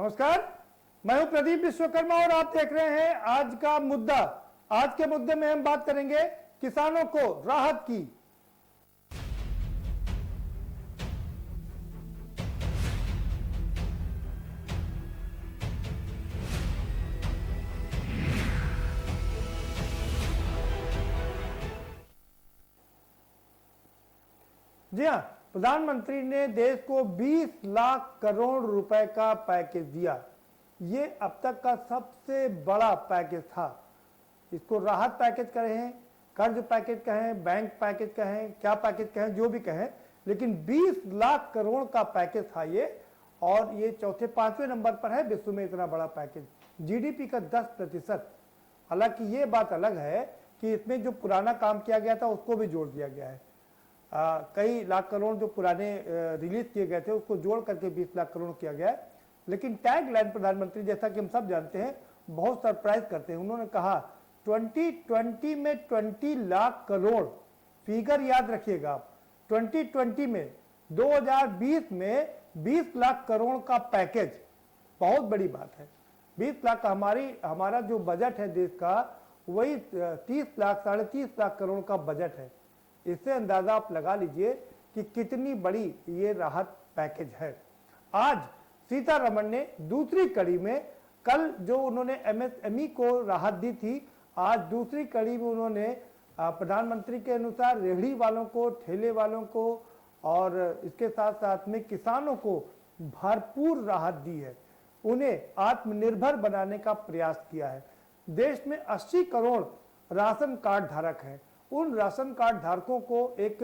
नमस्कार, मैं हूं प्रदीप विश्वकर्मा और आप देख रहे हैं आज का मुद्दा। आज के मुद्दे में हम बात करेंगे किसानों को राहत की। जी हां, प्रधानमंत्री ने देश को 20 लाख करोड़ रुपए का पैकेज दिया। ये अब तक का सबसे बड़ा पैकेज था। इसको राहत पैकेज कहें, कर्ज पैकेज कहें, बैंक पैकेज कहें, क्या पैकेज कहें, जो भी कहें, लेकिन 20 लाख करोड़ का पैकेज था ये। और ये चौथे पांचवें नंबर पर है विश्व में इतना बड़ा पैकेज, जीडीपी का 10%। हालांकि ये बात अलग है कि इसमें जो पुराना काम किया गया था उसको भी जोड़ दिया गया है। कई लाख करोड़ जो पुराने रिलीज किए गए थे उसको जोड़ करके 20 लाख करोड़ किया गया है। लेकिन टैग लाइन प्रधानमंत्री, जैसा कि हम सब जानते हैं, बहुत सरप्राइज करते हैं। उन्होंने कहा 2020 में 20 लाख करोड़, फिगर याद रखिएगा आप, 2020 में 2020 में 20 लाख करोड़ का पैकेज, बहुत बड़ी बात है। 20 लाख का हमारा जो बजट है देश का, वही 30 लाख 30.5 लाख करोड़ का बजट है। इससे अंदाजा आप लगा लीजिए कि कितनी बड़ी ये राहत पैकेज है। आज सीतारमण ने दूसरी कड़ी में, कल जो उन्होंने एमएसएमई को राहत दी थी, आज दूसरी कड़ी में उन्होंने प्रधानमंत्री के अनुसार रेहड़ी वालों को, ठेले वालों को और इसके साथ साथ में किसानों को भरपूर राहत दी है। उन्हें आत्मनिर्भर बनाने का प्रयास किया है। देश में 80 करोड़ राशन कार्ड धारक हैं। उन राशन कार्ड धारकों को एक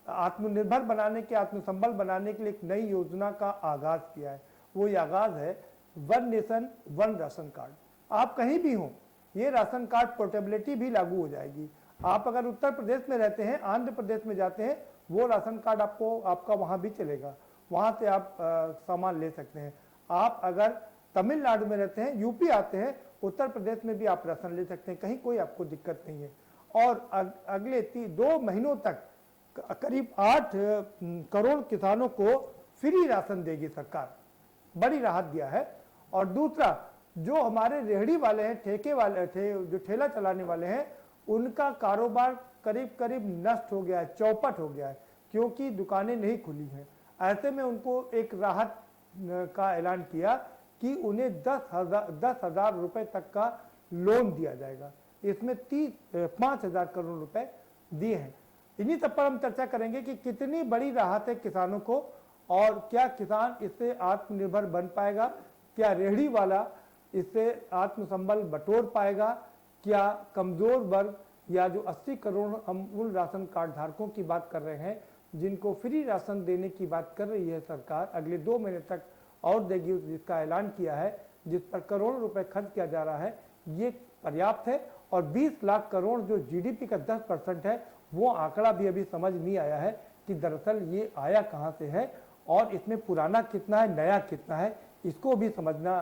आत्मनिर्भर बनाने के, आत्मसंबल बनाने के लिए एक नई योजना का आगाज किया है। वो ये आगाज है one nation one ration card. आप कहीं भी हों, ये राशन कार्ड पोर्टेबिलिटी भी लागू हो जाएगी। आप अगर उत्तर प्रदेश में रहते हैं, आंध्र प्रदेश में जाते हैं, वो राशन कार्ड आपका वहां भी चलेगा, वहां से आप सामान ले सकते हैं। आप अगर तमिलनाडु में रहते हैं, यूपी आते हैं, उत्तर प्रदेश में भी आप राशन ले सकते हैं, कहीं कोई आपको दिक्कत नहीं है। और अगले 2 महीनों तक करीब 8 करोड़ किसानों को फ्री राशन देगी सरकार, बड़ी राहत दिया है। और दूसरा, जो हमारे रेहड़ी वाले हैं, ठेके वाले जो ठेला चलाने वाले हैं, उनका कारोबार करीब करीब नष्ट हो गया है, चौपट हो गया है, क्योंकि दुकानें नहीं खुली हैं। ऐसे में उनको एक राहत का ऐलान किया कि उन्हें 10,000 रुपए तक का लोन दिया जाएगा। इसमें 5,000 करोड़ रुपए दिए हैं। इन्हीं तब पर हम चर्चा करेंगे कि कितनी बड़ी राहत है किसानों को, और क्या किसान इससे आत्मनिर्भर बन पाएगा, क्या रेहड़ी वाला इससे आत्मसंबल बटोर पाएगा, क्या कमजोर वर्ग या जो 80 करोड़ हम उन राशन कार्ड धारकों की बात कर रहे हैं जिनको फ्री राशन देने की बात कर रही है सरकार, अगले 2 महीने तक और देगी, जिसका ऐलान किया है, जिस पर करोड़ों रुपए खर्च किया जा रहा है, ये पर्याप्त है। और 20 लाख करोड़ जो जीडीपी का 10% है, वो आंकड़ा भी अभी समझ नहीं आया है कि दरअसल ये आया कहां से है और इसमें पुराना कितना है, नया कितना है, इसको भी समझना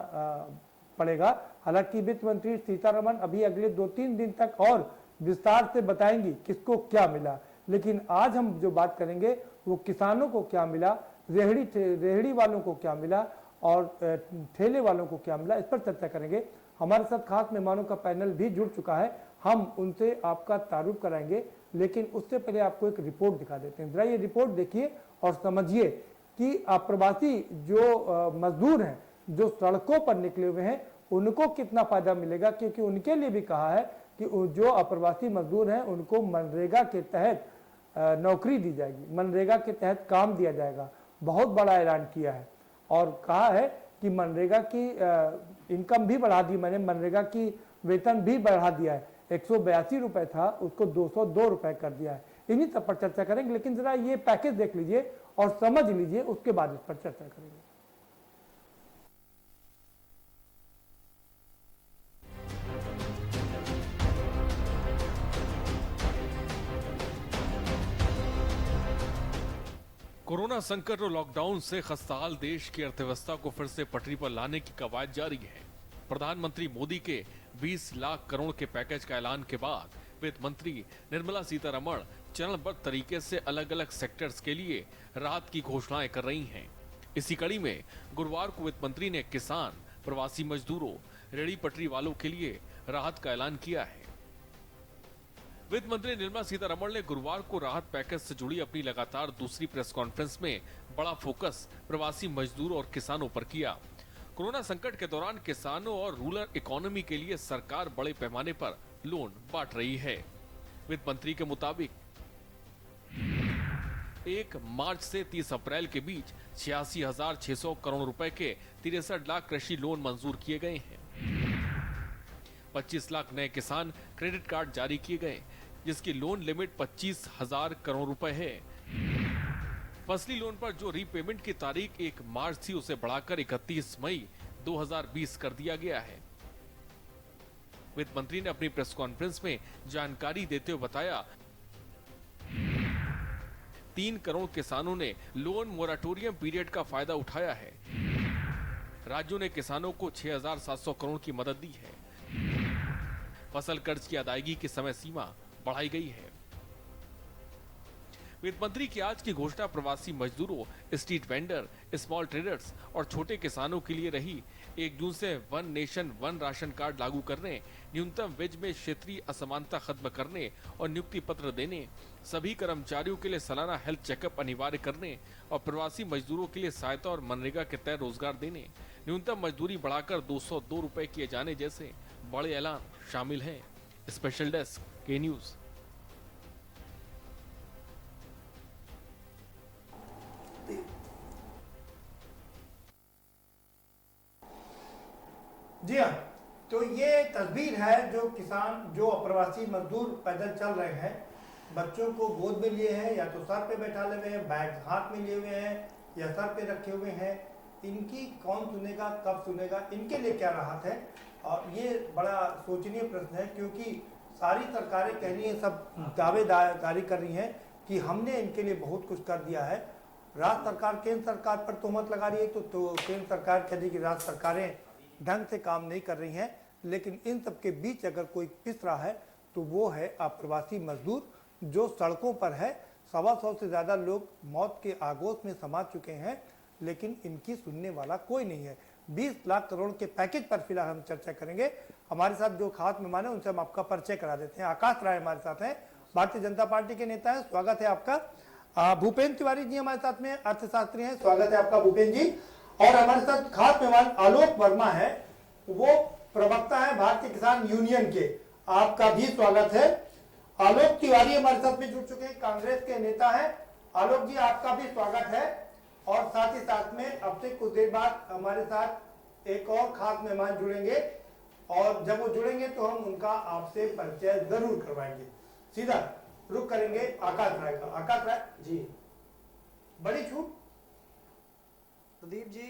पड़ेगा। हालांकि वित्त मंत्री सीतारमण अभी अगले 2-3 दिन तक और विस्तार से बताएंगी किसको क्या मिला, लेकिन आज हम जो बात करेंगे वो किसानों को क्या मिला, रेहड़ी वालों को क्या मिला और ठेले वालों को क्या मिला, इस पर चर्चा करेंगे। हमारे साथ खास मेहमानों का पैनल भी जुड़ चुका है, हम उनसे आपका तारुफ कराएंगे, लेकिन उससे पहले आपको एक रिपोर्ट दिखा देते हैं। जरा ये रिपोर्ट देखिए और समझिए कि अप्रवासी जो मजदूर हैं, जो सड़कों पर निकले हुए हैं, उनको कितना फायदा मिलेगा, क्योंकि उनके लिए भी कहा है कि जो अप्रवासी मजदूर हैं उनको मनरेगा के तहत नौकरी दी जाएगी, मनरेगा के तहत काम दिया जाएगा। बहुत बड़ा ऐलान किया है और कहा है कि मनरेगा की इनकम भी बढ़ा दी, मैंने मनरेगा की वेतन भी बढ़ा दिया है। 182 रुपए था, उसको 202 रुपए कर दिया है। इन्हीं सब पर चर्चा करेंगे, लेकिन जरा ये पैकेज देख लीजिए और समझ लीजिए, उसके बाद इस पर चर्चा करेंगे। कोरोना संकट और लॉकडाउन से खस्ताहाल देश की अर्थव्यवस्था को फिर से पटरी पर लाने की कवायद जारी है। प्रधानमंत्री मोदी के 20 लाख करोड़ के पैकेज का ऐलान के बाद वित्त मंत्री निर्मला सीतारमण चरणबद्ध तरीके से अलग अलग सेक्टर्स के लिए राहत की घोषणाएं कर रही हैं। इसी कड़ी में गुरुवार को वित्त मंत्री ने किसान, प्रवासी मजदूरों, रेहड़ी पटरी वालों के लिए राहत का ऐलान किया है। वित्त मंत्री निर्मला सीतारमण ने गुरुवार को राहत पैकेज से जुड़ी अपनी लगातार दूसरी प्रेस कॉन्फ्रेंस में बड़ा फोकस प्रवासी मजदूरों और किसानों पर किया। कोरोना संकट के दौरान किसानों और रूरल इकोनॉमी के लिए सरकार बड़े पैमाने पर लोन बांट रही है। वित्त मंत्री के मुताबिक 1 मार्च से 30 अप्रैल के बीच 86,600 करोड़ रुपए के 63 लाख कृषि लोन मंजूर किए गए हैं। 25 लाख नए किसान क्रेडिट कार्ड जारी किए गए, जिसकी लोन लिमिट 25,000 करोड़ रुपए है। फसली लोन पर जो रीपेमेंट की तारीख 1 मार्च थी, उसे बढ़ाकर 31 मई 2020 कर दिया गया है। वित्त मंत्री ने अपनी प्रेस कॉन्फ्रेंस में जानकारी देते हुए बताया, 3 करोड़ किसानों ने लोन मोराटोरियम पीरियड का फायदा उठाया है। राज्यों ने किसानों को 6,700 करोड़ की मदद दी है। फसल कर्ज की अदायगी की समय सीमा बढ़ाई गई है। वित्त मंत्री की आज की घोषणा प्रवासी मजदूरों, स्ट्रीट वेंडर, स्मॉल ट्रेडर्स और छोटे किसानों के लिए रही। 1 जून से 1 नेशन 1 राशन कार्ड लागू करने, न्यूनतम वेज में क्षेत्रीय असमानता खत्म करने और नियुक्ति पत्र देने, सभी कर्मचारियों के लिए सालाना हेल्थ चेकअप अनिवार्य करने और प्रवासी मजदूरों के लिए सहायता और मनरेगा के तहत रोजगार देने, न्यूनतम मजदूरी बढ़ाकर 202 रुपए किए जाने जैसे बड़े ऐलान शामिल हैं। स्पेशल डेस्क के न्यूज। जी हाँ, तो ये तस्वीर है जो किसान, जो अप्रवासी मजदूर पैदल चल रहे हैं, बच्चों को गोद में लिए हैं या तो सर पे बैठा ले हुए हैं, बैग हाथ में लिए हुए हैं या सर पे रखे हुए हैं। इनकी कौन सुनेगा, कब सुनेगा, इनके लिए क्या राहत है? और ये बड़ा सोचनीय प्रश्न है, क्योंकि सारी सरकारें कह रही हैं, सब दावेदारी कर रही हैं कि हमने इनके लिए बहुत कुछ कर दिया है। राज्य सरकार केंद्र सरकार पर तोहमत लगा रही है, तो केंद्र सरकार कह रही है कि राज्य सरकारें ढंग से काम नहीं कर रही हैं। लेकिन इन सब के बीच अगर कोई पिस रहा है तो वो है अप्रवासी मजदूर, जो सड़कों पर है। 125 से ज़्यादा लोग मौत के आगोश में समा चुके हैं, लेकिन इनकी सुनने वाला कोई नहीं है। 20 लाख करोड़ के पैकेज पर फिलहाल हम चर्चा करेंगे। हमारे साथ जो खास मेहमान है उनसे हम आपका परिचय करा देते हैं। आकाश राय हमारे साथ हैं, भारतीय जनता पार्टी के नेता है, स्वागत है आपका। भूपेंद्र तिवारी जी हमारे साथ में, अर्थशास्त्री हैं, स्वागत है आपका भूपेंद्र जी। और हमारे साथ खास मेहमान आलोक वर्मा है, वो प्रवक्ता है भारतीय किसान यूनियन के, आपका भी स्वागत है। आलोक तिवारी हमारे साथ में जुड़ चुके हैं, कांग्रेस के नेता हैं। आलोक जी, आपका भी स्वागत है। और साथ ही साथ में अब से कुछ देर बाद हमारे साथ एक और खास मेहमान जुड़ेंगे, और जब वो जुड़ेंगे तो हम उनका आपसे परिचय जरूर करवाएंगे। सीधा रुक करेंगे आकाश राय का। आकाश राय जी, बड़ी छूट। प्रदीप जी,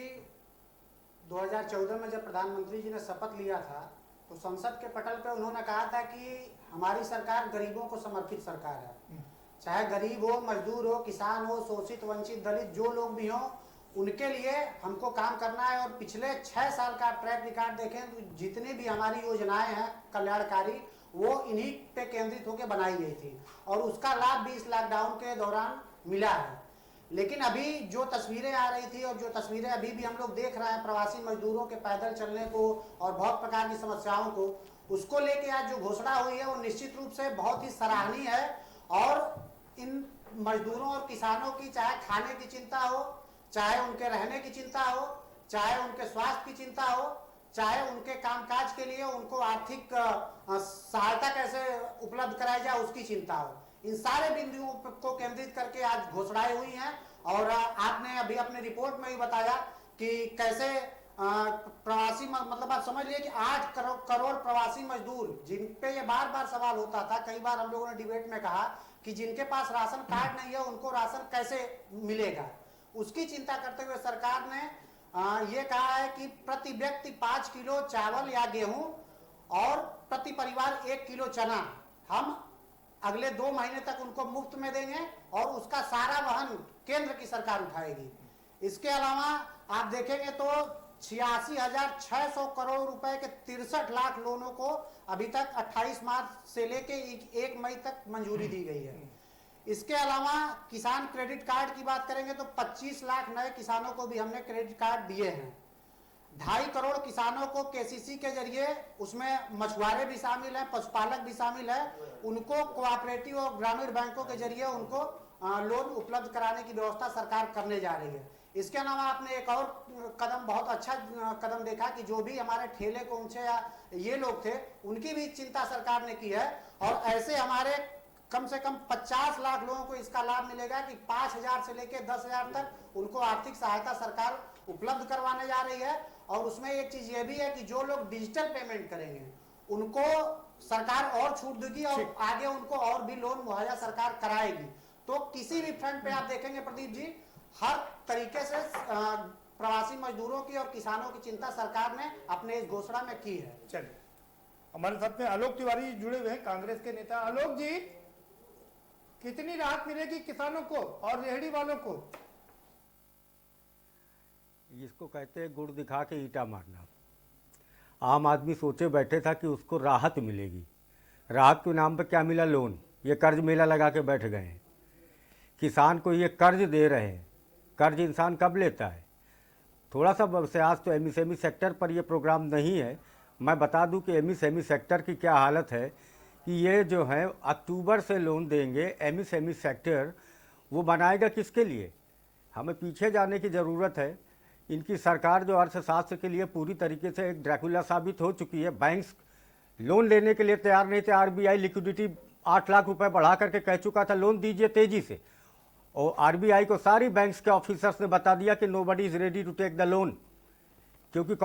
2014 में जब प्रधानमंत्री जी ने शपथ लिया था तो संसद के पटल पे उन्होंने कहा था कि हमारी सरकार गरीबों को समर्पित सरकार है। चाहे गरीब हो, मजदूर हो, किसान हो, शोषित, वंचित, दलित, जो लोग भी हों, उनके लिए हमको काम करना है। और पिछले 6 साल का ट्रैक रिकॉर्ड देखें तो जितनी भी हमारी योजनाएं हैं कल्याणकारी, वो इन्हीं पे केंद्रित होकर बनाई गई थी और उसका लाभ भी इस लॉकडाउन के दौरान मिला है। लेकिन अभी जो तस्वीरें आ रही थी और जो तस्वीरें अभी भी हम लोग देख रहे हैं प्रवासी मजदूरों के पैदल चलने को और बहुत प्रकार की समस्याओं को, उसको लेके आज जो घोषणा हुई है वो निश्चित रूप से बहुत ही सराहनीय है। और इन मजदूरों और किसानों की चाहे खाने की चिंता हो, चाहे उनके रहने की चिंता हो, चाहे उनके स्वास्थ्य की चिंता हो, चाहे उनके कामकाज के लिए उनको आर्थिक सहायता कैसे उपलब्ध कराई जाए उसकी चिंता हो, इन सारे बिंदुओं को केंद्रित करके आज घोषणाएं हुई हैं। और आपने अभी अपने रिपोर्ट में भी बताया कि कैसे प्रवासी, मतलब आप समझ लिए कि 8 करोड़ प्रवासी मजदूर, जिन पे ये बार बार सवाल होता था, कई बार हम लोगों ने डिबेट में कहा कि जिनके पास राशन कार्ड नहीं है उनको राशन कैसे मिलेगा, उसकी चिंता करते हुए सरकार ने ये कहा है कि प्रति व्यक्ति 5 किलो चावल या गेहूं और प्रति परिवार 1 किलो चना हम अगले 2 महीने तक उनको मुफ्त में देंगे और उसका सारा वहन केंद्र की सरकार उठाएगी। इसके अलावा आप देखेंगे तो 86,600 करोड़ रुपए के 63 लाख लोनों को अभी तक 28 मार्च से लेके 1 मई तक मंजूरी दी गई है। इसके अलावा किसान क्रेडिट कार्ड की बात करेंगे तो 25 लाख नए किसानों को भी हमने क्रेडिट कार्ड दिए हैं। 2.5 करोड़ किसानों को केसीसी के जरिए, उसमें मछुआरे भी शामिल हैं, पशुपालक भी शामिल है, उनको कोऑपरेटिव और ग्रामीण बैंकों के जरिए उनको लोन उपलब्ध कराने की व्यवस्था सरकार करने जा रही है। इसके अलावा आपने एक और कदम, बहुत अच्छा कदम देखा कि जो भी हमारे ठेले कोंचे या ये लोग थे, उनकी भी चिंता सरकार ने की है और ऐसे हमारे कम से कम 50 लाख लोगों को इसका लाभ मिलेगा कि 5,000 से लेकर 10,000 तक उनको आर्थिक सहायता सरकार उपलब्ध करवाने जा रही है। और उसमें एक चीज ये भी है कि जो लोग डिजिटल पेमेंट करेंगे उनको सरकार और छूट देगी और आगे उनको और भी लोन मुहैया सरकार कराएगी। तो किसी भी फ्रंट पे आप देखेंगे प्रदीप जी, हर तरीके से प्रवासी मजदूरों की और किसानों की चिंता सरकार ने अपने इस घोषणा में की है। चलिए, हमारे साथ में आलोक तिवारी जुड़े हुए हैं, कांग्रेस के नेता। आलोक जी, कितनी राहत मिलेगी किसानों को और रेहड़ी वालों को? इसको कहते हैं गुड़ दिखा के ईटा मारना। आम आदमी सोचे बैठे था कि उसको राहत मिलेगी। राहत के नाम पे क्या मिला? लोन। ये कर्ज मेला लगा के बैठ गए हैं। किसान को ये कर्ज दे रहे हैं। कर्ज इंसान कब लेता है? थोड़ा सा वैसे आज तो एमएसएमई सेक्टर पर ये प्रोग्राम नहीं है। मैं बता दूं कि एमएसएमई सेक्टर की क्या हालत है कि ये जो है अक्टूबर से लोन देंगे। एमएसएमई सेक्टर वो बनाएगा किसके लिए? हमें पीछे जाने की ज़रूरत है। इनकी सरकार जो अर्थशास्त्र के लिए पूरी तरीके से एक ड्रैकुला साबित हो चुकी है। बैंक्स लोन लेने के लिए तैयार नहीं थे। आरबीआई लिक्विडिटी 8 लाख रुपए बढ़ा करके कह चुका था लोन दीजिए तेजी से, और आरबीआई को सारी बैंक्स के ऑफिसर्स ने बता दिया कि nobody is ready to take the loan, क्योंकि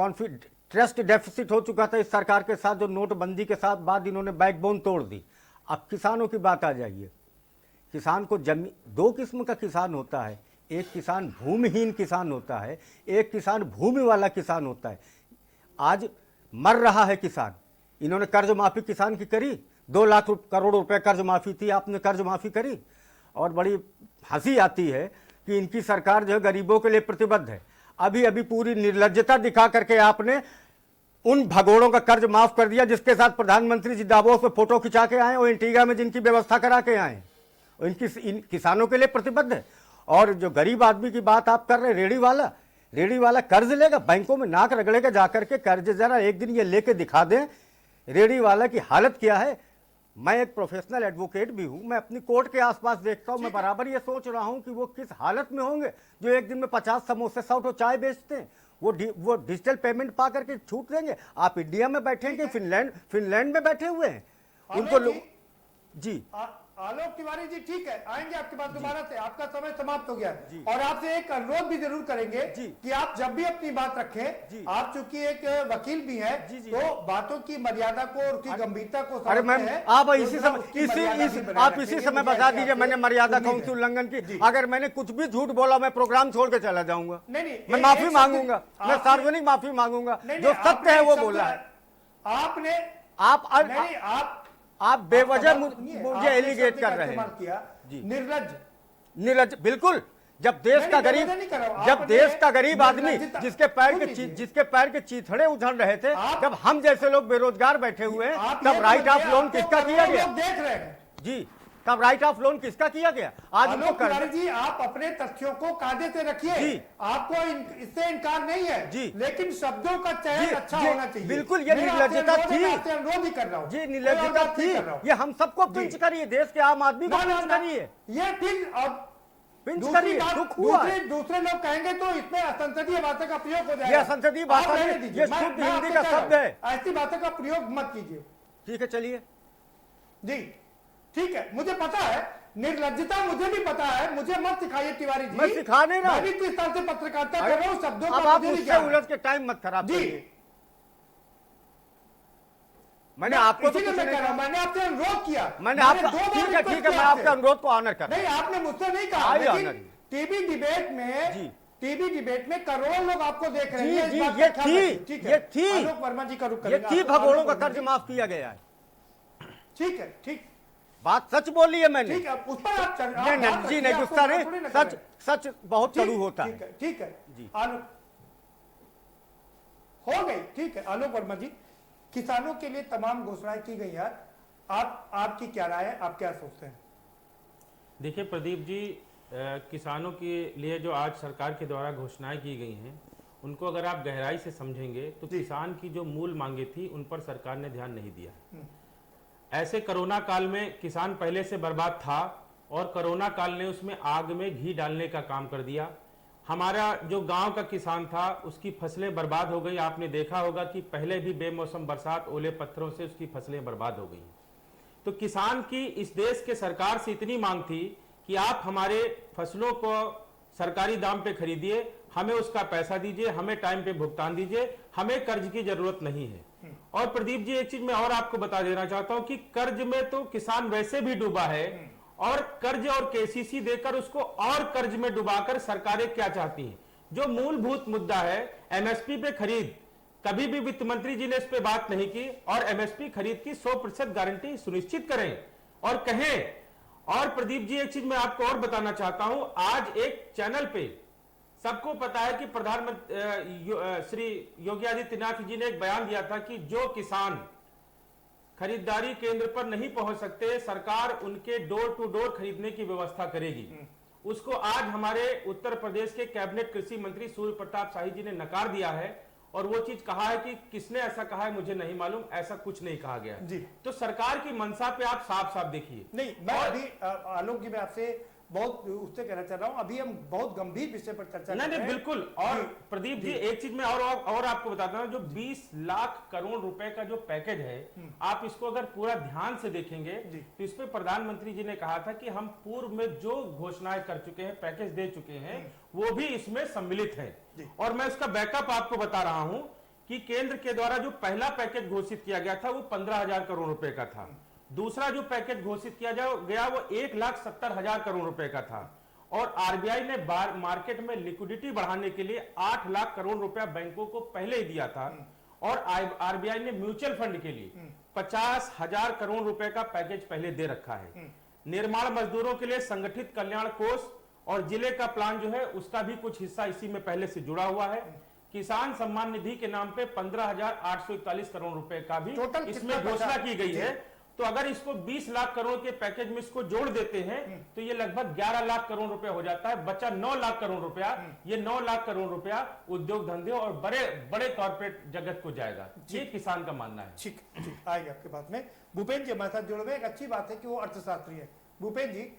ट्रस्ट डेफिसिट हो चुका था इस सरकार के साथ। जो नोटबंदी के साथ बाद इन्होंने बैकबोन तोड़ दी। अब किसानों की बात आ जाइए। किसान को दो किस्म का किसान होता है। एक किसान भूमिहीन किसान होता है, एक किसान भूमि वाला किसान होता है। आज मर रहा है किसान। इन्होंने कर्ज माफी किसान की करी, 2 लाख करोड़ रुपए कर्ज माफी थी, आपने कर्ज माफी करी। और बड़ी हंसी आती है कि इनकी सरकार जो है गरीबों के लिए प्रतिबद्ध है। अभी अभी पूरी निर्लज्जता दिखा करके आपने उन भगोड़ों का कर्ज माफ कर दिया जिसके साथ प्रधानमंत्री जी दावोस में फोटो खिंचा के आए और इंटीगा में जिनकी व्यवस्था करा के आए। और इन किसानों के लिए प्रतिबद्ध है। और जो गरीब आदमी की बात आप कर रहे हैं, रेडी वाला कर्ज लेगा, बैंकों में नाक रगड़ेगा जाकर के। कर्ज जरा एक दिन ये लेके दिखा दें रेडी वाला की हालत क्या है। मैं एक प्रोफेशनल एडवोकेट भी हूं। मैं अपनी कोर्ट के आसपास देखता हूं। मैं बराबर ये सोच रहा हूं कि वो किस हालत में होंगे जो एक दिन में 50 समोसे 100 चाय बेचते हैं। वो डिजिटल पेमेंट पा करके छूट देंगे। आप इंडिया में बैठे हैं कि फिनलैंड में बैठे हुए हैं? उनको लोग जी। आलोक तिवारी जी, ठीक है, आएंगे आपके पास दोबारा से। आपका समय समाप्त हो गया है और आपसे एक अनुरोध भी जरूर करेंगे कि आप जब भी अपनी बात रखें, आप चूंकि एक वकील भी हैं, तो बातों की मर्यादा को और उसकी गंभीरता को अरे मैम, आप इसी समय बता दीजिए मैंने मर्यादा कौन सी उल्लंघन की। अगर मैंने कुछ भी झूठ बोला मैं प्रोग्राम छोड़ के चला जाऊंगा। मैं माफी मांगूंगा, मैं सार्वजनिक माफी मांगूंगा। जो सत्य है वो बोला है आपने। आप बेवजह मुझे एलिगेट कर रहे हैं। निर्लज्ज बिल्कुल। जब देश का गरीब आदमी जिसके पैर के चीथड़े उधड़ रहे थे, जब हम जैसे लोग बेरोजगार बैठे हुए हैं, तब राइट ऑफ लोन किसका किया गया? देख रहे हैं जी, तब राइट ऑफ लोन किसका किया गया? आज आलोक तिवारी जी, आप अपने तथ्यों को कायदे से रखिए। आपको इससे इनकार नहीं है जी, लेकिन शब्दों का चयन अच्छा होना चाहिए। बिल्कुल, ये निर्लज्जता थी। अनुरोध ही कर रहा हूँ जी, निर्लज्जता थी। ये हम सबको पिंच करिए, देश के आम आदमी को पिंच करिए। ये ठीक। अब दूसरे लोग कहेंगे तो इसमें असंसदीय भाषा का प्रयोग हो जाएगा। ये असंसदीय भाषा नहीं, ये शुद्ध हिंदी का शब्द है। ऐसी भाषा का प्रयोग मत कीजिए। ठीक है, चलिए जी, ठीक है। मुझे पता है निर्लज्जता, मुझे भी पता है। मुझे मत सिखाइए तिवारी जी। मैं सिखा नहीं रहा हूं। मैं भी किस तरह से पत्रकारिता कर रहा हूं, शब्दों का आप उससे उलझ के टाइम मत खराब कीजिए। मैंने आपको तो कुछ नहीं कहा। मैंने आपसे अनुरोध किया। मैंने आपका ठीक है, मैं आपके अनुरोध को ऑनर कर रहा हूं। नहीं, आपने मुझसे नहीं कहा। लेकिन टीवी डिबेट में करोड़ों लोग आपको देख रहे हैं। ये थी आलोक वर्मा जी का रुख करेंगे। ये थी भगोड़ों का कर्ज माफ किया गया है। ठीक है, ठीक, बात सच बोली है मैंने। ठीक है, उस पर आप नहीं, गुस्सा नहीं। सच बहुत कड़ू होता है। ठीक है जी, आलोक हो गई। ठीक है आलोक वर्मा जी, किसानों के लिए तमाम घोषणाएं की गई यार। आपकी क्या राय है? आप क्या सोचते हैं? देखिए प्रदीप जी, किसानों के लिए जो आज सरकार के द्वारा घोषणाएं की गई हैं, उनको अगर आप गहराई से समझेंगे तो किसान की जो मूल मांगे थी उन पर सरकार ने ध्यान नहीं दिया। ऐसे कोरोना काल में किसान पहले से बर्बाद था और कोरोना काल ने उसमें आग में घी डालने का काम कर दिया। हमारा जो गांव का किसान था उसकी फसलें बर्बाद हो गई। आपने देखा होगा कि पहले भी बेमौसम बरसात, ओले पत्थरों से उसकी फसलें बर्बाद हो गई। तो किसान की इस देश के सरकार से इतनी मांग थी कि आप हमारे फसलों को सरकारी दाम पे खरीदिए, हमें उसका पैसा दीजिए, हमें टाइम पे भुगतान दीजिए, हमें कर्ज की जरूरत नहीं है। और प्रदीप जी, एक चीज मैं और आपको बता देना चाहता हूं कि कर्ज में तो किसान वैसे भी डूबा है, और कर्ज और केसीसी देकर उसको और कर्ज में डुबाकर सरकारें क्या चाहती हैं। जो मूलभूत मुद्दा है एमएसपी पे खरीद, कभी भी वित्त मंत्री जी ने इस पे बात नहीं की, और एमएसपी खरीद की 100% गारंटी सुनिश्चित करें और कहें। और प्रदीप जी, एक चीज मैं आपको और बताना चाहता हूं, आज एक चैनल पे सबको पता है कि प्रधानमंत्री श्री योगी आदित्यनाथ जी ने एक बयान दिया था कि जो किसान खरीदारी केंद्र पर नहीं पहुंच सकते, सरकार उनके डोर टू डोर खरीदने की व्यवस्था करेगी। उसको आज हमारे उत्तर प्रदेश के कैबिनेट कृषि मंत्री सूर्य प्रताप शाही जी ने नकार दिया है, और वो चीज कहा है कि किसने ऐसा कहा है मुझे नहीं मालूम, ऐसा कुछ नहीं कहा गया जी। तो सरकार की मंशा पे आप साफ साफ देखिए। नहीं, मैं अभी आलोक जी, मैं आपसे बहुत उससे कहना चाह रहा हूं, अभी हम बहुत गंभीर विषय पर चर्चा कर रहे हैं। बिल्कुल। और प्रदीप जी, एक चीज मैं और आपको बताता हूं, जो 20 लाख करोड़ रुपए का जो पैकेज है, आप इसको अगर पूरा ध्यान से देखेंगे तो इस पे प्रधानमंत्री जी ने कहा था कि हम पूर्व में जो घोषणाएं कर चुके हैं, पैकेज दे चुके हैं, वो भी इसमें सम्मिलित है। और मैं इसका बैकअप आपको बता रहा हूं कि केंद्र के द्वारा जो पहला पैकेज घोषित किया गया था वो 15,000 करोड़ रुपए का था। दूसरा जो पैकेज घोषित किया गया वो 1,70,000 करोड़ रुपए का था, और आरबीआई ने मार्केट में लिक्विडिटी बढ़ाने के लिए 8 लाख करोड़ रुपया बैंकों को पहले ही दिया था, और आरबीआई ने म्यूचुअल फंड के लिए 50,000 करोड़ रुपए का पैकेज पहले दे रखा है। निर्माण मजदूरों के लिए संगठित कल्याण कोष और जिले का प्लान जो है उसका भी कुछ हिस्सा इसी में पहले से जुड़ा हुआ है। किसान सम्मान निधि के नाम पे 15,841 करोड़ रुपए का भी इसमें घोषणा की गई है। तो अगर इसको 20 लाख करोड़ के पैकेज में इसको जोड़ देते हैं तो ये लगभग 11 लाख करोड़ रुपया हो जाता है। बचा 9 लाख करोड़ रुपया। ये 9 लाख करोड़ रुपया उद्योग धंधे और बड़े बड़े कॉर्पोरेट जगत को जाएगा, ये किसान का मानना है। ठीक, आएंगे आपके पास में। भूपेंद्र जी हमारे साथ जुड़े हुए, एक अच्छी बात है कि वो अर्थशास्त्री है। भूपेंद्र जी,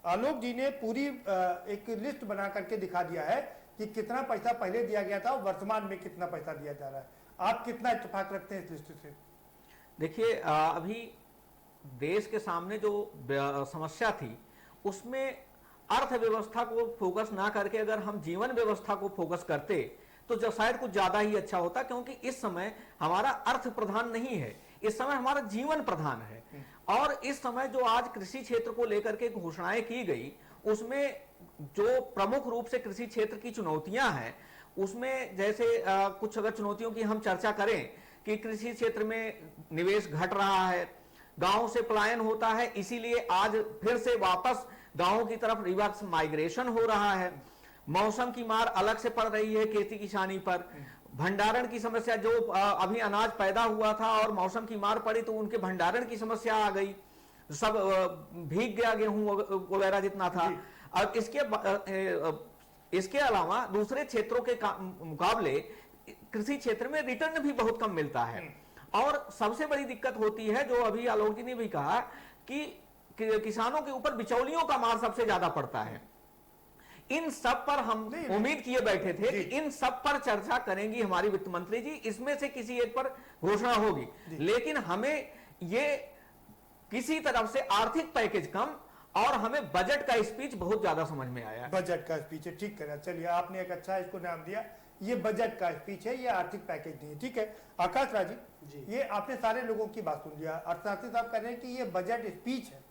आलोक जी ने पूरी एक लिस्ट बना करके दिखा दिया है कि कितना पैसा पहले दिया गया था और वर्तमान में कितना पैसा दिया जा रहा है। आप कितना इत्तेफाक रखते हैं इस लिस्ट से? देखिए, अभी देश के सामने जो समस्या थी उसमें अर्थव्यवस्था को फोकस ना करके अगर हम जीवन व्यवस्था को फोकस करते तो जो शायद कुछ ज्यादा ही अच्छा होता, क्योंकि इस समय हमारा अर्थ प्रधान नहीं है, इस समय हमारा जीवन प्रधान है। और इस समय जो आज कृषि क्षेत्र को लेकर के घोषणाएं की गई, उसमें जो प्रमुख रूप से कृषि क्षेत्र की चुनौतियां हैं, उसमें जैसे कुछ अगर चुनौतियों की हम चर्चा करें कि कृषि क्षेत्र में निवेश घट रहा है, गांव से पलायन होता है, इसीलिए आज फिर से वापस गांवों की तरफ रिवर्स माइग्रेशन हो रहा है। मौसम की मार अलग से पड़ रही है खेती किसानी पर। भंडारण की समस्या, जो अभी अनाज पैदा हुआ था और मौसम की मार पड़ी तो उनके भंडारण की समस्या आ गई, सब भीग गया गेहूं वगैरह जितना था। और इसके अलावा दूसरे क्षेत्रों के मुकाबले कृषि क्षेत्र में रिटर्न भी बहुत कम मिलता है। और सबसे बड़ी दिक्कत होती है, जो अभी आलोक जी ने भी कहा, कि किसानों के ऊपर बिचौलियों का मार सबसे ज्यादा पड़ता है। इन सब पर हम उम्मीद किए बैठे थे कि इन सब पर चर्चा करेंगी हमारी वित्त मंत्री जी, इसमें से किसी एक पर घोषणा होगी। लेकिन हमें ये किसी तरफ से आर्थिक पैकेज कम और हमें बजट का स्पीच बहुत ज्यादा समझ में आया। बजट का स्पीच है, ठीक करा। चलिए, आपने एक अच्छा इसको नाम दिया, ये बजट का स्पीच है, ये आर्थिक पैकेज नहीं है। ठीक है आकाश राजी जी, ये आपने सारे लोगों की बात सुन लिया। अर्थशास्त्री साहब कह रहे हैं कि ये बजट स्पीच है,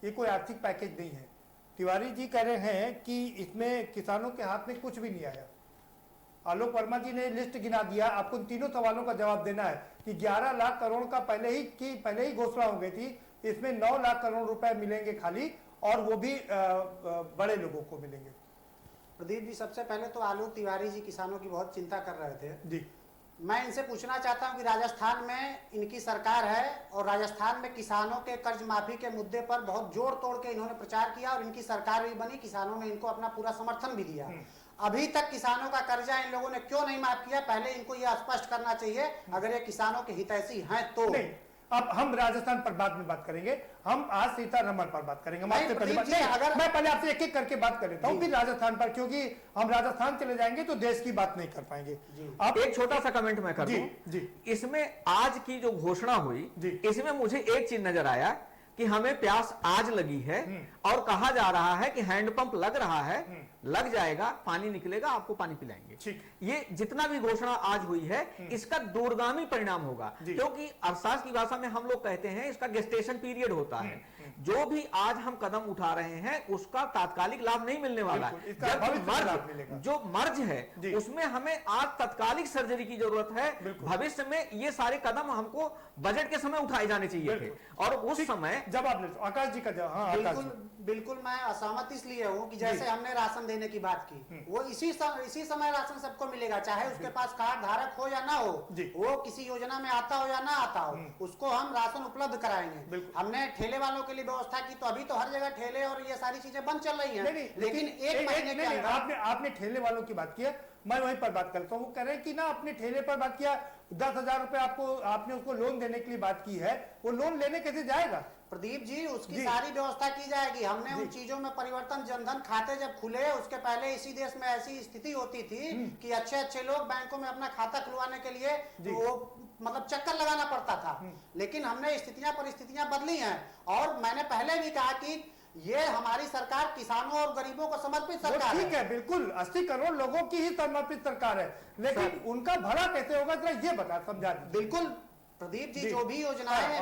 ये कोई आर्थिक पैकेज नहीं है। तिवारी जी कह रहे हैं कि इसमें किसानों के हाथ में कुछ भी नहीं आया। आलोक वर्मा जी ने लिस्ट गिना दिया। आपको इन तीनों सवालों का जवाब देना है कि 11 लाख करोड़ का पहले ही घोषणा हो गई थी, इसमें 9 लाख करोड़ रुपए मिलेंगे खाली, और वो भी बड़े लोगों को मिलेंगे। प्रदीप जी, सबसे पहले तो आलोक तिवारी जी किसानों की बहुत चिंता कर रहे थे जी, मैं इनसे पूछना चाहता हूं कि राजस्थान में इनकी सरकार है और राजस्थान में किसानों के कर्ज माफी के मुद्दे पर बहुत जोड़ तोड़ के इन्होंने प्रचार किया और इनकी सरकार भी बनी, किसानों ने इनको अपना पूरा समर्थन भी दिया। अभी तक किसानों का कर्जा इन लोगों ने क्यों नहीं माफ किया, पहले इनको यह स्पष्ट करना चाहिए अगर ये किसानों के हितैषी हैं तो। नहीं, अब हम राजस्थान पर बाद में बात करेंगे, हम आज सीतारमण पर बात करेंगे। नहीं, मैं पहले आपसे एक एक करके बात कर लेता हूँ, फिर राजस्थान पर, क्योंकि हम राजस्थान चले जाएंगे तो देश की बात नहीं कर पाएंगे। आप एक छोटा सा कमेंट मैं कर जी, दूं। जी। इसमें आज की जो घोषणा हुई, इसमें मुझे एक चीज नजर आया कि हमें प्यास आज लगी है और कहा जा रहा है कि हैंडपंप लग रहा है, लग जाएगा, पानी निकलेगा, आपको पानी पिलाएंगे। ये जितना भी घोषणा आज हुई है इसका दूरगामी परिणाम होगा, क्योंकि अर्थशास्त्र की भाषा में हम लोग कहते हैं इसका गेस्टेशन पीरियड होता है। जो भी आज हम कदम उठा रहे हैं उसका तात्कालिक लाभ नहीं मिलने वाला है। जब जो मर्ज है उसमें हमें आज तात्कालिक सर्जरी की जरूरत है। भविष्य में ये सारे कदम हमको बजट के समय उठाए जाने चाहिए थे और उस समय जवाब ले। आकाश जी का जवाब। बिल्कुल मैं असहमत इसलिए हूँ कि जैसे हमने राशन देने की बात की, वो इसी समय राशन सबको मिलेगा, चाहे उसके पास कार्ड धारक हो या ना हो, वो किसी योजना में आता हो या ना आता हो, उसको हम राशन उपलब्ध कराएंगे। हमने ठेले वालों के लिए व्यवस्था की, तो अभी तो हर जगह ठेले और ये सारी चीजें बंद चल रही हैं, लेकिन एक महीने के अंदर आपने ठेले वालों की बात की है, मैं वहीं पर बात करता हूँ। वो कह रहे हैं कि ना अपने ठेले पर बात किया, 10,000 रुपए आपने उसको लोन देने के लिए बात की है, वो लोन लेने कैसे जाएगा? प्रदीप जी, उसकी सारी व्यवस्था की जाएगी। हमने उन चीजों में परिवर्तन, जनधन खाते जब खुले उसके पहले इसी देश में ऐसी स्थिति होती थी कि अच्छे अच्छे लोग बैंकों में अपना खाता खुलवाने के लिए वो मतलब चक्कर लगाना पड़ता था, लेकिन हमने परिस्थितियां बदली हैं। और मैंने पहले भी कहा कि ये हमारी सरकार किसानों और गरीबों को समर्पित सरकार है। ठीक है, बिल्कुल 80 करोड़ लोगों की ही समर्पित सरकार है, लेकिन उनका भला कैसे होगा जरा ये बता, समझा। बिल्कुल प्रदीप जी, जो भी योजनाएं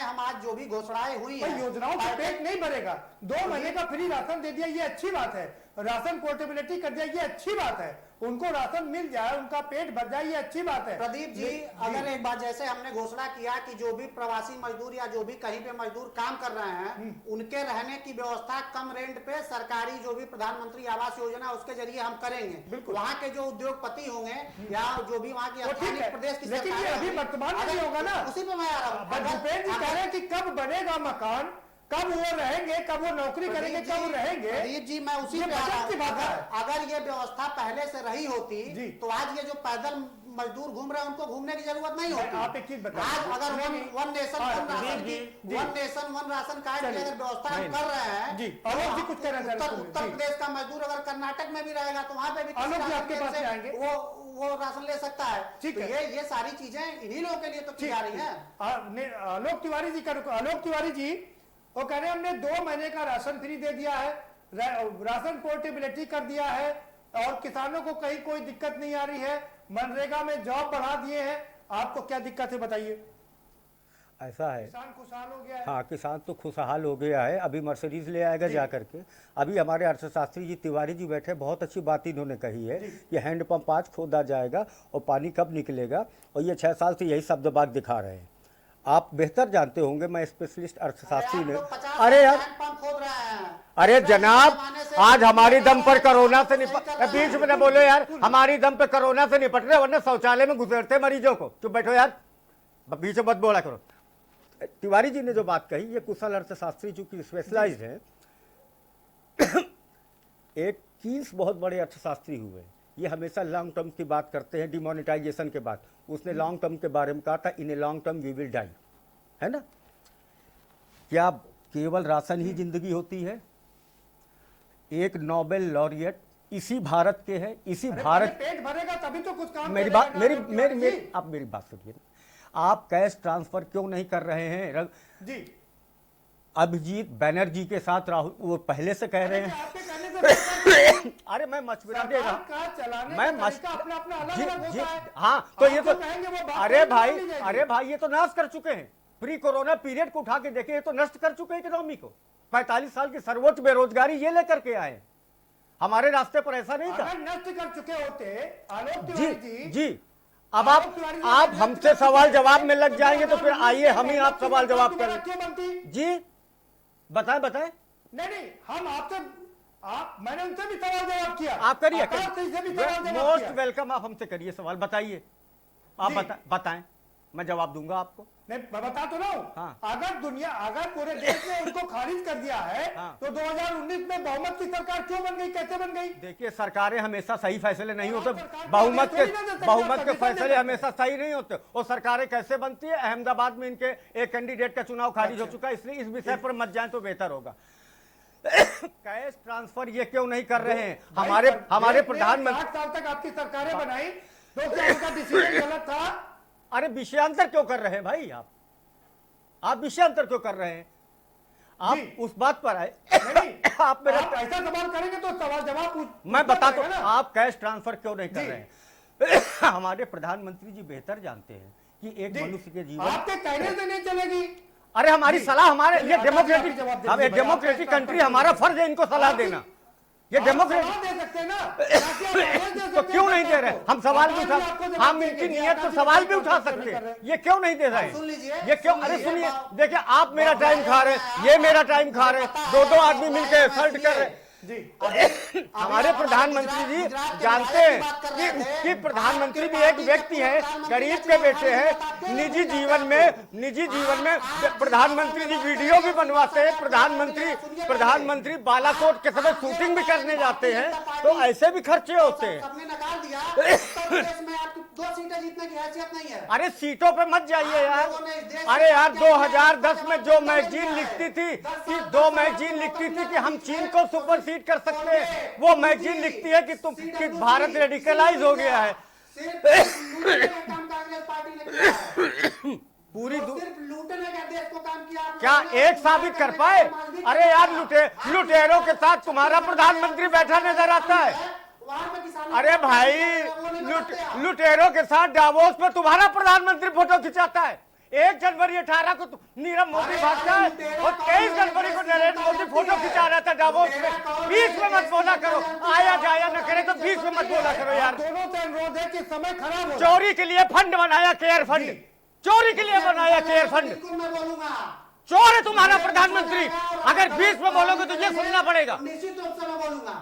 हम आज जो भी घोषणाएं हुई हैं, योजनाओं का पेट नहीं भरेगा। 2 महीने का फ्री राशन दे दिया, ये अच्छी बात है। राशन पोर्टेबिलिटी कर दिया, ये अच्छी बात है। उनको राशन मिल जाए, उनका पेट भर जाए, ये अच्छी बात है। प्रदीप जी, अगर एक बात, जैसे हमने घोषणा किया कि जो भी प्रवासी मजदूर या जो भी कहीं पे मजदूर काम कर रहे हैं उनके रहने की व्यवस्था कम रेंट पे सरकारी जो भी प्रधानमंत्री आवास योजना उसके जरिए हम करेंगे। वहाँ के जो उद्योगपति होंगे या जो भी वहाँ की स्थानीय प्रदेश की सरकार, अभी वर्तमान में होगा ना, उसी पे मैं आ रहा हूँ। भूपेंद्र जी कह रहे हैं कि कब बनेगा मकान, कब वो रहेंगे, कब वो नौकरी करेंगे, कब वो रहेंगे। प्रदीप जी, मैं उसी पे आ रहा हूं। अगर ये व्यवस्था पहले से रही होती तो आज ये जो पैदल मजदूर घूम रहे हैं उनको घूमने की जरूरत नहीं होती। आप एक चीज बताइए, आज अगर one nation one ration card की अगर व्यवस्था हम कर रहे हैं, जी कुछ कह रहे हैं, उत्तर प्रदेश का मजदूर अगर कर्नाटक में भी रहेगा तो वहाँ पे भी आपके पास आएंगे, वो राशन ले सकता है। ठीक है, ये सारी चीजें इन्हीं लोगों के लिए तो की जा रही है। आलोक तिवारी जी का, आलोक तिवारी जी वो कह रहे हैं हमने 2 महीने का राशन फ्री दे दिया है, राशन पोर्टेबिलिटी कर दिया है और किसानों को कहीं कोई दिक्कत नहीं आ रही है, मनरेगा में जॉब बढ़ा दिए हैं। आपको क्या दिक्कत है बताइए? ऐसा है, किसान खुशहाल हो गया है। हाँ, किसान तो खुशहाल हो गया है। अभी मर्सिडीज ले आएगा जा करके। अभी हमारे अर्थशास्त्री जी तिवारी जी बैठे, बहुत अच्छी बात इन्होंने कही है कि हैंडपंप आज खोदा जाएगा और पानी कब निकलेगा, और ये 6 साल से यही शब्दबाग दिखा रहे हैं। आप बेहतर जानते होंगे, मैं स्पेशलिस्ट अर्थशास्त्री में। अरे यार, अरे जनाब, आज हमारी दम पर कोरोना से बीच में न बोलो यार, हमारी दम पे कोरोना से निपट रहे, वरना शौचालय में घुसेड़ते मरीजों को। चुप बैठो यार, बीच में मत बोला करो। तिवारी जी ने जो बात कही, ये कुशल अर्थशास्त्री चूंकि स्पेशलाइज्ड है। एक कीन्स बहुत बड़े अर्थशास्त्री हुए, ये हमेशा लॉन्ग टर्म की बात करते हैं। डिमोनेटाइजेशन के बाद उसने लॉन्ग टर्म के बारे में कहा था, in a long term we will die, है ना। क्या केवल राशन ही जिंदगी होती है? एक नोबेल लॉरिएट इसी भारत के हैं, इसी भारत। पेट भरेगा तभी तो कुछ काम। मेरी बात, मेरी आप मेरी बात सुनिए। आप कैश ट्रांसफर क्यों नहीं कर रहे हैं जी? अभिजीत बैनर्जी के साथ राहुल वो पहले से कह रहे हैं। अरे मैं मशवरा दे रहा हूं, मैं हाँ, तो ये तो अरे भाई ये तो नाश कर चुके हैं। प्री कोरोना पीरियड को उठा के देखे, ये तो नष्ट कर चुके हैं इकोनॉमी को। 45 साल की सर्वोच्च बेरोजगारी ये लेकर के आए। हमारे रास्ते पर ऐसा नहीं था। नष्ट कर चुके होते आलोक जी जी। अब आप हमसे सवाल जवाब में लग जाएंगे तो फिर आइए हम ही आप सवाल जवाब करें। जी बताएं। नहीं, हम आपसे मैंने उनसे भी सवाल जवाब किया, आप करिए, आकाश सिंह से भी सवाल जवाब मोस्ट किया। वेलकम। आप हमसे करिए सवाल, बताइए, आप जी। बताएं, मैं जवाब दूंगा आपको। नहीं, मैं बता तो रहा हूँ। हाँ। अगर पूरे देश ने उनको खारिज कर दिया है, हाँ। तो 2019 में बहुमत की सरकार क्यों बन गई, कैसे बन गई? देखिए, सरकारें हमेशा सही फैसले नहीं होते, सरकार बहुमत थोड़ी ना दे सकती, बहुमत आप के कमीशन दे फैसले सकते हमेशा सही नहीं होते। और सरकारें कैसे बनती है? अहमदाबाद में इनके एक कैंडिडेट का चुनाव खारिज हो चुका है, इसलिए इस विषय पर मत जाएं तो बेहतर होगा। कैश ट्रांसफर ये क्यों नहीं कर रहे हैं? हमारे प्रधानमंत्री 8 साल तक आपकी सरकारें बनाई, तो क्या उनका डिसीजन गलत था? अरे विषयांतर क्यों कर रहे हैं भाई? आप विषयांतर क्यों कर रहे हैं? आप जी। उस बात पर आए। नहीं, आप मेरा आप ऐसा सवाल करेंगे तो सवाल जवाब मैं बता तो, ना। आप कैश ट्रांसफर क्यों नहीं कर जी। रहे हैं? हमारे प्रधानमंत्री जी बेहतर जानते हैं कि एक जी, मनुष्य के जीवन, आपके कहने से नहीं चलेगी। अरे हमारी जी। सलाह, हमारे चलिए, ये आकाश जी, आप ही जवाब दे डेमोक्रेटिक, दीजिए भाई, डेमोक्रेटिक आप कंट्री, कैश हमारा ट्रांसफर फर्ज है इनको सलाह आप देना। ही- ये आप डेमोक्रेटिक सवाल दे सकते हैं ना, ताकि आप सवाल दे तो सकते क्यों हैं नहीं दे रहे? सरकार को। हम सवाल भी आकाश उठा, जी आपको जवाब हम देंगे, इनकी जी, नियत आकाश तो जी सवाल भी कोई उठा कोशिश नहीं सकते कर हैं, रहे। ये क्यों नहीं दे रहे? सुन लीजिए, ये क्यों? सुन अरे लीजिए, सुनिए, बाप- देखिए, आप मेरा टाइम खा रहे हैं, ये मेरा टाइम खा रहे हैं, दो आदमी मिलकर फर्ट कर रहे हैं। जी, हमारे प्रधानमंत्री जी जानते हैं कि प्रधानमंत्री भी एक व्यक्ति है, गरीब के बेटे हैं। निजी जीवन में प्रधानमंत्री जी वीडियो भी बनवाते हैं। प्रधानमंत्री बालाकोट के समय शूटिंग भी करने जाते हैं, तो ऐसे भी खर्चे होते हैं। सबने नकार दिया, उत्तर प्रदेश में आपकी 2 सीटें जीतने की हैसियत नहीं है। अरे सीटों पे मत जाइए यार। अरे यार, 2010 में जो मैगजीन लिखती थी कि हम चीन को सुपरसीड कर सकते हैं, वो मैगजीन लिखती है कि भारत रेडिकलाइज हो गया है। सिर्फ लूटने का काम कांग्रेस पार्टी ने किया है। पूरी सिर्फ लूटने का देश को काम किया। क्या एक साबित कर पाए? अरे यार, लुटेरों के साथ तुम्हारा प्रधानमंत्री बैठा नजर आता है। वहां पे किसान, अरे भाई, लुटेरों के साथ डावोस में तुम्हारा प्रधानमंत्री फोटो खिंचाता है। 1 जनवरी 18 को नीरव मोदी भागता है, और 23 जनवरी को नरेंद्र मोदी फोटो खिंचा रहा था डावोस में। बीच में मत बोला करो, आया जाया न करे तो बीच में मत बोला करो यार। दोनों से अनुरोध है कि समय खराब हो। चोरी के लिए फंड बनाया, केयर फंड, चोरी के लिए बनाया केयर फंड। बिल्कुल मैं बोलूंगा, चोर है तुम्हारा प्रधानमंत्री। अगर बीच में बोलोगे तो ये सुनना पड़ेगा। निश्चित रूप से मैं बोलूंगा।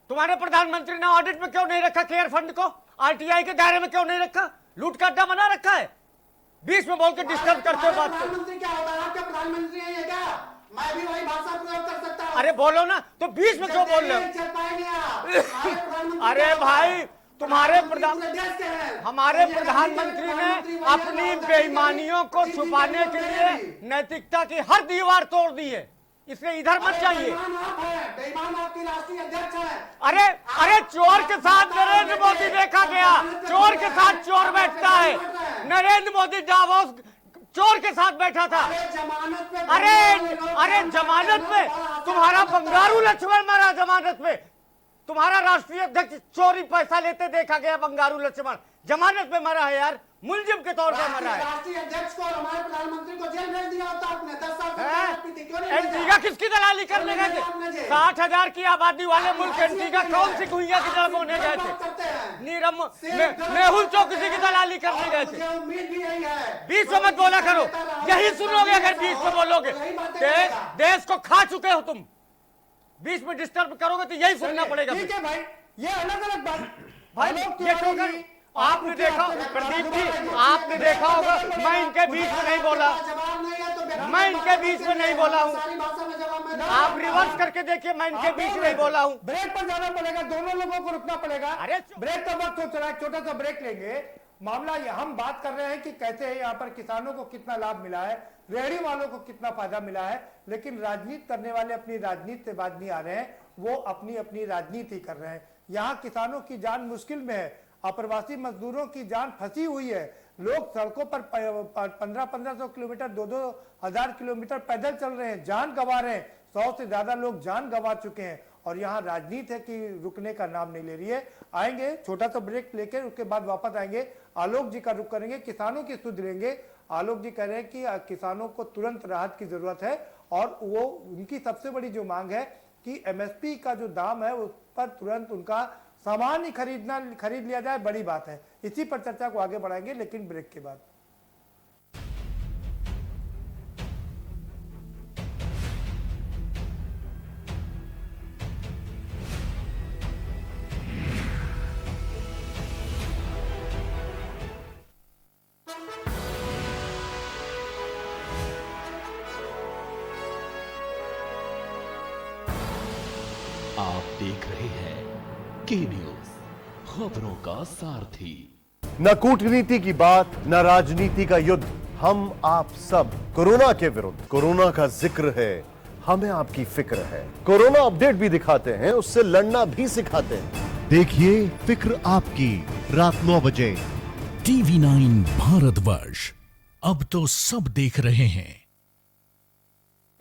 तुम्हारे प्रधानमंत्री ने ऑडिट में क्यों नहीं रखा केयर फंड को? आरटीआई के दायरे में क्यों नहीं रखा? लूट का अड्डा बना रखा है। बीच में बोल के डिस्टर्ब करते हो बात को। प्रधानमंत्री क्या होता है? आपका प्रधानमंत्री नहीं है क्या? मैं भी वही भाषा प्रयोग कर सकता हूँ। अरे बोलो ना, तो बीच में क्यों बोल रहे हो? चल पाएंगे आप। हमारे प्रधानमंत्री अरे क्या होता भाई, है? तुम्हारे प्रधानमंत्री पूरे देश के हैं। हमारे ये प्रधानमंत्री ने प्रधानमंत्री वही अपनी है, बेईमानियों को किसी छुपाने को के नहीं लिए दी। नैतिकता की हर दीवार तोड़ दी है, इसलिए इधर मत जाइए। बेईमान आप हैं, बेईमान आपकी राष्ट्रीय अध्यक्ष हैं। अरे चोर के साथ नरेंद्र मोदी देखा गया, चोर के साथ चोर बैठता है। नरेंद्र मोदी डावोस चोर के साथ बैठा था। जमानत पे, अरे जमानत पे तुम्हारा बंगारू लक्ष्मण मरा। जमानत पे तुम्हारा राष्ट्रीय अध्यक्ष चोरी पैसा लेते देखा गया, बंगारू लक्ष्मण जमानत पे मरा है यार, मुलजिम के तौर पर मरा है। राष्ट्रीय अध्यक्ष को और हमारे प्रधानमंत्री को जेल भेज दिया होता आपने। 10 साल तक हैं? आपकी थी, क्यों नहीं एंटीगा भेजा? किसकी दलाली करने गए थे? आपने जे- 60,000 की आबादी वाले मुल्क एंटीगा कौन सी गुइया की जड़ बोने गए थे? करते हैं। मेहुल चौकसी की दलाली करने गए थे। मुझे उम्मीद भी यही है। बीच में मत बोला करो, यही सुनोगे अगर बीच में बोलोगे। देश को खा चुके हो तुम, बीच में डिस्टर्ब करोगे तो यही सुनना पड़ेगा। ठीक है भाई, ये अलग अलग बात। भाई आलोक ये तिवारी टोकन जी, आपने देखा, प्रदीप जी आपने देखा होगा, मैं इनके बीच में नहीं बोला, जवाब नहीं है तो बेटा, मैं इनके बीच में नहीं बोला हूँ। सारी भाषा में जवाब मैं आप रिवर्स करके देखिए, मैं इनके बीच में नहीं बोला हूँ। ब्रेक पर जाना पड़ेगा, दोनों लोगों को रुकना पड़ेगा। अरे ब्रेक का वक्त हो चला है, छोटा सा ब्रेक लेंगे। मामला ये हम बात कर रहे हैं कि कैसे यहाँ पर किसानों को कितना लाभ मिला है, रेहड़ी वालों को कितना फायदा मिला है, लेकिन राजनीति करने वाले अपनी राजनीति से बाज नहीं आ रहे हैं, वो अपनी अपनी राजनीति कर रहे हैं। यहाँ किसानों की जान मुश्किल में है, अप्रवासी मजदूरों की जान फंसी हुई है। लोग सड़कों पर 1500 किलोमीटर 2000 किलोमीटर पैदल चल रहे हैं, जान गंवा रहे हैं। 100 से ज्यादा लोग जान गंवा चुके हैं, और यहाँ राजनीति है कि रुकने का नाम नहीं ले रही है। आएंगे छोटा सा ब्रेक लेकर, उसके बाद वापस आएंगे, आलोक जी का रुख करेंगे, किसानों की सुध लेंगे। आलोक जी कह रहे हैं कि किसानों को तुरंत राहत की जरूरत है, और वो उनकी सबसे बड़ी जो मांग है कि एमएसपी का जो दाम है उस पर तुरंत उनका सामान ही खरीद लिया जाए, बड़ी बात है। इसी पर चर्चा को आगे बढ़ाएंगे, लेकिन ब्रेक के बाद। देख रहे हैं के न्यूज, खबरों का सारथी। न कूटनीति की बात, न राजनीति का युद्ध, हम आप सब कोरोना के विरुद्ध। कोरोना का जिक्र है, हमें आपकी फिक्र है। कोरोना अपडेट भी दिखाते हैं, उससे लड़ना भी सिखाते हैं। देखिए फिक्र आपकी, रात 9 बजे टीवी 9 भारतवर्ष, अब तो सब देख रहे हैं।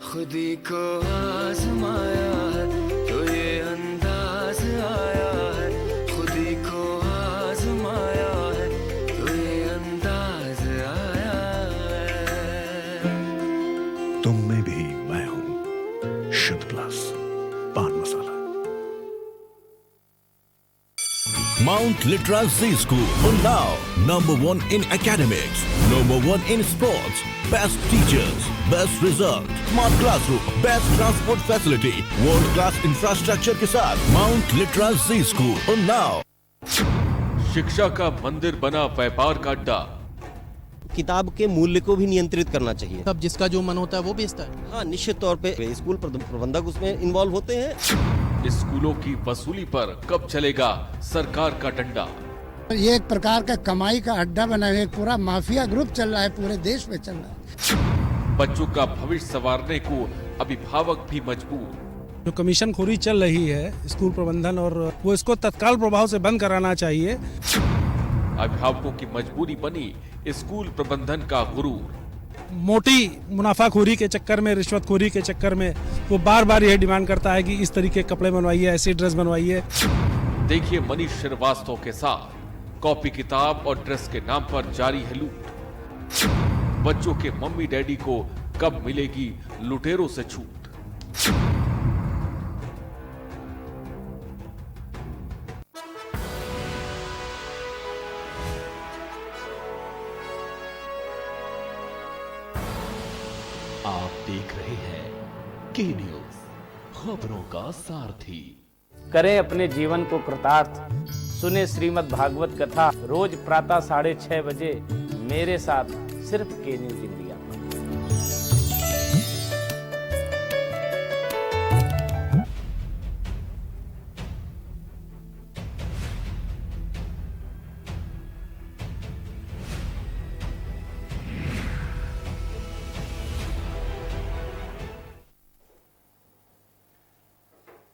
खुदी को आजमाया है तो ये अंदाज आया है, खुदी को आजमाया है तो ये अंदाज आया है। तुम में भी मैं हूं, शुद्ध प्लस पान मसाला। Mount Litra Z School, Unnao, #1 in academics, #1 in sports, best teachers, best result, smart classroom, best transport facility, world class infrastructure के साथ Mount Litra Z School, Unnao। शिक्षा का मंदिर बना व्यापार का अड्डा। किताब के मूल्य को भी नियंत्रित करना चाहिए। तब जिसका जो मन होता है वो बेचता है। हाँ, निश्चित तौर पे स्कूल प्रबंधक उसमें इन्वॉल्व होते हैं। स्कूलों की वसूली पर कब चलेगा सरकार का डंडा? ये एक प्रकार का कमाई का अड्डा बना है, एक पूरा माफिया ग्रुप चल रहा है, पूरे देश में चल रहा है। बच्चों का भविष्य संवारने को अभिभावक भी मजबूर। जो कमीशन खोरी चल रही है स्कूल प्रबंधन, और वो इसको तत्काल प्रभाव से बंद कराना चाहिए। अभिभावकों की मजबूरी बनी स्कूल प्रबंधन का गुरूर। मोटी मुनाफाखोरी के चक्कर में, रिश्वतखोरी के चक्कर में वो बार बार यह डिमांड करता है कि इस तरीके के कपड़े बनवाइए, ऐसी ड्रेस बनवाइए। देखिए मनीष श्रीवास्तव के साथ कॉपी किताब और ड्रेस के नाम पर जारी है लूट। बच्चों के मम्मी डैडी को कब मिलेगी लुटेरों से छूट? आप देख रहे हैं के न्यूज, खबरों का सारथी। करें अपने जीवन को कृतार्थ, सुने श्रीमद् भागवत कथा रोज प्रातः 6:30 बजे मेरे साथ सिर्फ के न्यूज इंडिया।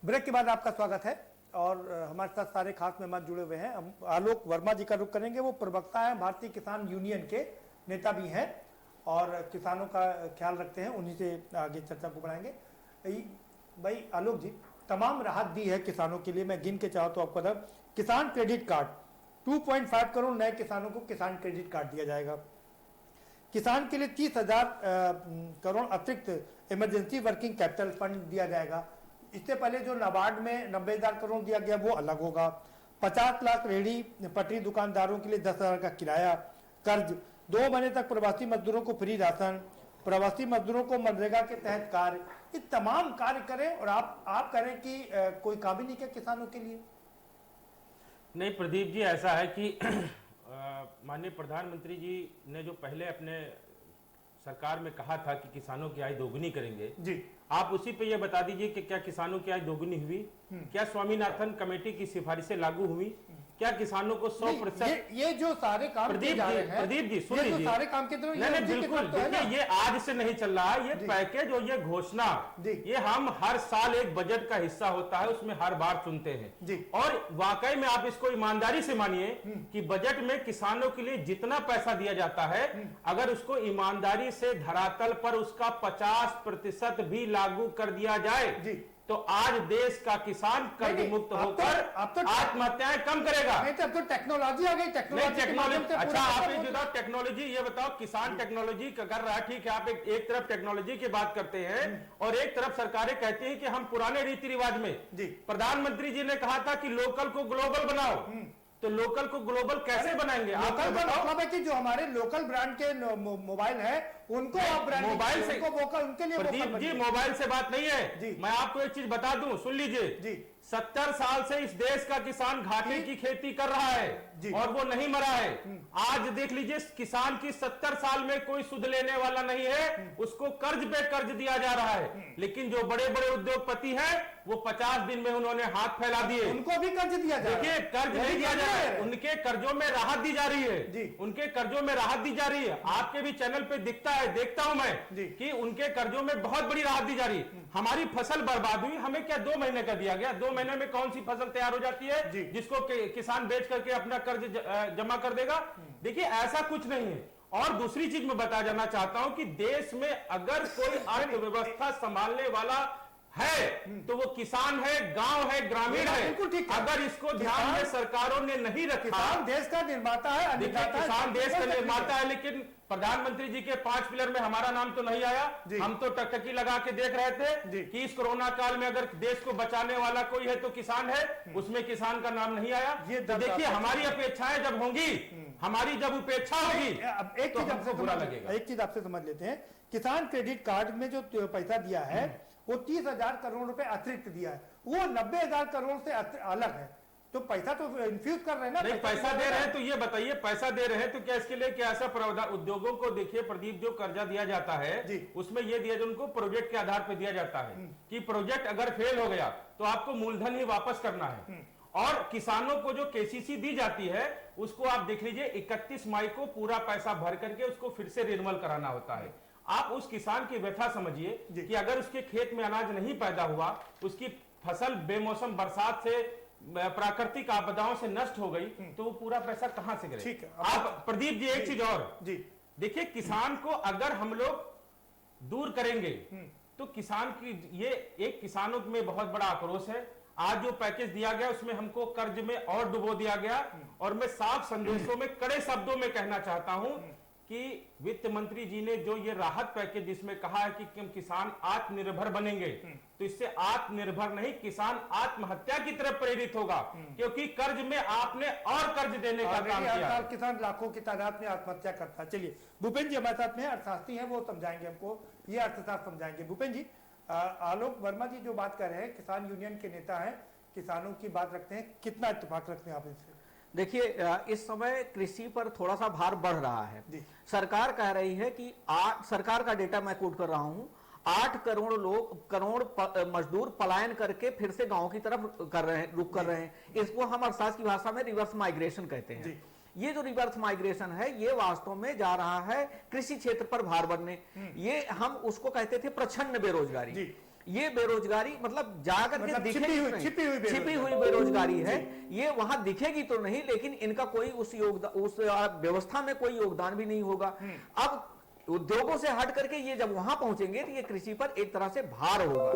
ब्रेक के बाद आपका स्वागत है और हमारे साथ सारे खास मेहमान जुड़े हुए हैं। हम आलोक वर्मा जी का रुख करेंगे। वो प्रवक्ता हैं, भारतीय किसान यूनियन के नेता भी हैं और किसानों का ख्याल रखते हैं। उन्हीं से आगे चर्चा को बढ़ाएंगे। भाई आलोक जी, तमाम राहत दी है किसानों के लिए। मैं गिन के चाहूँ तो आपको बता, किसान क्रेडिट कार्ड 2.5 करोड़ नए किसानों को किसान क्रेडिट कार्ड दिया जाएगा। किसान के लिए 30,000 करोड़ अतिरिक्त इमरजेंसी वर्किंग कैपिटल फंड दिया जाएगा। इससे पहले जो नाबार्ड में 90,000 करोड़ दिया गया वो अलग होगा। 50 लाख रेहड़ी पटरी दुकानदारों के लिए 10,000 का किराया, कर्ज, 2 महीने तक प्रवासी मजदूरों को फ्री राशन, प्रवासी मजदूरों को मनरेगा के तहत कार्य, ये तमाम कार्य करें और आप करें कि कोई काम ही नहीं किया किसानों के लिए। नहीं प्रदीप जी, ऐसा है कि माननीय प्रधानमंत्री जी ने जो पहले अपने सरकार में कहा था कि किसानों की आय दोगुनी करेंगे जी, आप उसी पे ये बता दीजिए कि क्या किसानों की आय दोगुनी हुई? क्या स्वामीनाथन कमेटी की सिफारिशें लागू हुई? क्या किसानों को 100%? ये जो सारे काम प्रदीप जी सुन लीजिए, सारे काम के नहीं बिल्कुल, देखिए ये आज से नहीं चल रहा है। ये पैकेज और ये घोषणा, ये हम हर साल एक बजट का हिस्सा होता है, उसमें हर बार सुनते हैं। और वाकई में आप इसको ईमानदारी से मानिए कि बजट में किसानों के लिए जितना पैसा दिया जाता है, अगर उसको ईमानदारी से धरातल पर उसका 50% भी लागू कर दिया जाए तो आज देश का किसान कर्ज मुक्त होकर आत्महत्याएं कम करेगा। नहीं तो अब तो टेक्नोलॉजी आ गई। टेक्नोलॉजी, अच्छा आप ये टेक्नोलॉजी, ये बताओ किसान टेक्नोलॉजी कर रहा है, ठीक है। आप एक तरफ टेक्नोलॉजी की बात करते हैं और एक तरफ सरकारें कहती हैं कि हम पुराने रीति रिवाज में, प्रधानमंत्री जी ने कहा था कि लोकल को ग्लोबल बनाओ, तो लोकल को ग्लोबल कैसे बनाएंगे? आपका मतलब है कि जो हमारे लोकल ब्रांड के मोबाइल है उनको आप ब्रांड मोबाइल से उनको उनके लिए प्रदीप जी मोबाइल से बात नहीं है। मैं आपको एक चीज बता दूं, सुन लीजिए। 70 साल से इस देश का किसान घाटे की खेती कर रहा है और वो नहीं मरा है। आज देख लीजिए, किसान की 70 साल में कोई सुध लेने वाला नहीं है, उसको कर्ज पे कर्ज दिया जा रहा है। लेकिन जो बड़े बड़े उद्योगपति हैं वो 50 दिन में उन्होंने हाथ फैला दिए, उनको भी कर्ज दिया जा रहा है। देखिए, कर्ज नहीं दिया जा रहा है, उनके कर्जों में राहत दी जा रही है, उनके कर्जों में राहत दी जा रही है। आपके भी चैनल पे दिखता है, देखता हूं मैं कि उनके कर्जों में बहुत बड़ी राहत दी जा रही है। हमारी फसल बर्बाद हुई, हमें क्या 2 महीने का दिया गया? 2 महीने में कौन सी फसल तैयार हो जाती है जिसको किसान बेच करके अपना कर्ज जमा कर देगा? देखिए, ऐसा कुछ नहीं है। और दूसरी चीज मैं बता जाना चाहता हूं कि देश में अगर कोई अर्थव्यवस्था संभालने वाला है तो वो किसान है, गांव है, ग्रामीण है। अगर इसको ध्यान में सरकारों ने नहीं रखा, किसान देश का निर्माता है, किसान देश का निर्माता है, लेकिन प्रधानमंत्री जी के 5 पिलर में हमारा नाम तो नहीं आया। हम तो टकटकी लगा के देख रहे थे कि इस कोरोना काल में अगर देश को बचाने वाला कोई है तो किसान है, उसमें किसान का नाम नहीं आया। तो देखिए, हमारी अपेक्षाएं जब होंगी, हमारी जब उपेक्षा होगी, एक चीज आपसे बुरा लगेगा। एक चीज आपसे समझ लेते हैं, किसान क्रेडिट कार्ड में जो पैसा दिया है वो 30,000 करोड़ रुपए अतिरिक्त दिया है, वो 90,000 करोड़ से अलग है। तो पैसा तो इन्फ्यूज कर रहे हैं ना, नहीं पैसा दे रहे हैं। तो ये बताइए, पैसा दे रहे हैं तो क्या इसके लिए क्या ऐसा प्रावधान? उद्योगों को देखिए प्रदीप, जो कर्जा दिया जाता है उसमें ये दिया जाता है, उनको प्रोजेक्ट के आधार पर दिया जाता है कि प्रोजेक्ट अगर फेल हो गया तो आपको मूलधन ही वापस करना है। और किसानों को जो केसीसी दी जाती है उसको आप देख लीजिए, 31 मई को पूरा पैसा भर करके उसको फिर से रिन्यूअल कराना होता है। आप उस किसान की व्यथा समझिए कि अगर उसके खेत में अनाज नहीं पैदा हुआ, उसकी फसल बेमौसम बरसात से, प्राकृतिक आपदाओं से नष्ट हो गई, तो वो पूरा पैसा कहां से गिरे? आप प्रदीप जी, एक चीज और देखिए, किसान को अगर हम लोग दूर करेंगे तो किसान की, ये एक किसानों में बहुत बड़ा आक्रोश है। आज जो पैकेज दिया गया उसमें हमको कर्ज में और डुबो दिया गया। और मैं साफ संदेशों में, कड़े शब्दों में कहना चाहता हूं कि वित्त मंत्री जी ने जो ये राहत पैकेज जिसमें कहा है कि हम किसान आत्मनिर्भर बनेंगे, तो इससे आत्मनिर्भर नहीं, किसान आत्महत्या की तरफ प्रेरित होगा, क्योंकि कर्ज में आपने और कर्ज देने का काम किया है। किसान लाखों की तादाद में आत्महत्या करता है। चलिए, भूपेंद्र जी हमारे साथ में अर्थशास्त्री हैं, वो समझाएंगे हमको, ये अर्थशास्त्र समझाएंगे। भूपेंद्र जी, आलोक वर्मा जी जो बात कर रहे हैं, किसान यूनियन के नेता हैं, किसानों की बात रखते हैं, कितना इत्तेफाक रखते हैं आप इनसे? देखिए, इस समय कृषि पर थोड़ा सा भार बढ़ रहा है। सरकार कह रही है कि सरकार का डेटा मैं कोट कर रहा हूं, 8 करोड़ मजदूर पलायन करके फिर से गांव की तरफ रुख कर रहे हैं। इसको हम अर्थशास्त्र की भाषा में रिवर्स माइग्रेशन कहते हैं। ये जो रिवर्स माइग्रेशन है, ये वास्तव में जा रहा है कृषि क्षेत्र पर भार बढ़ने। ये हम उसको कहते थे प्रच्छन्न बेरोजगारी। ये बेरोजगारी मतलब जाकर के दिखेगी, छिपी हुई बेरोजगारी है। ये वहां दिखेगी तो नहीं, लेकिन इनका कोई उस व्यवस्था में कोई योगदान भी नहीं होगा। अब उद्योगों से हट करके ये जब वहां पहुंचेंगे तो ये कृषि पर एक तरह से भार होगा।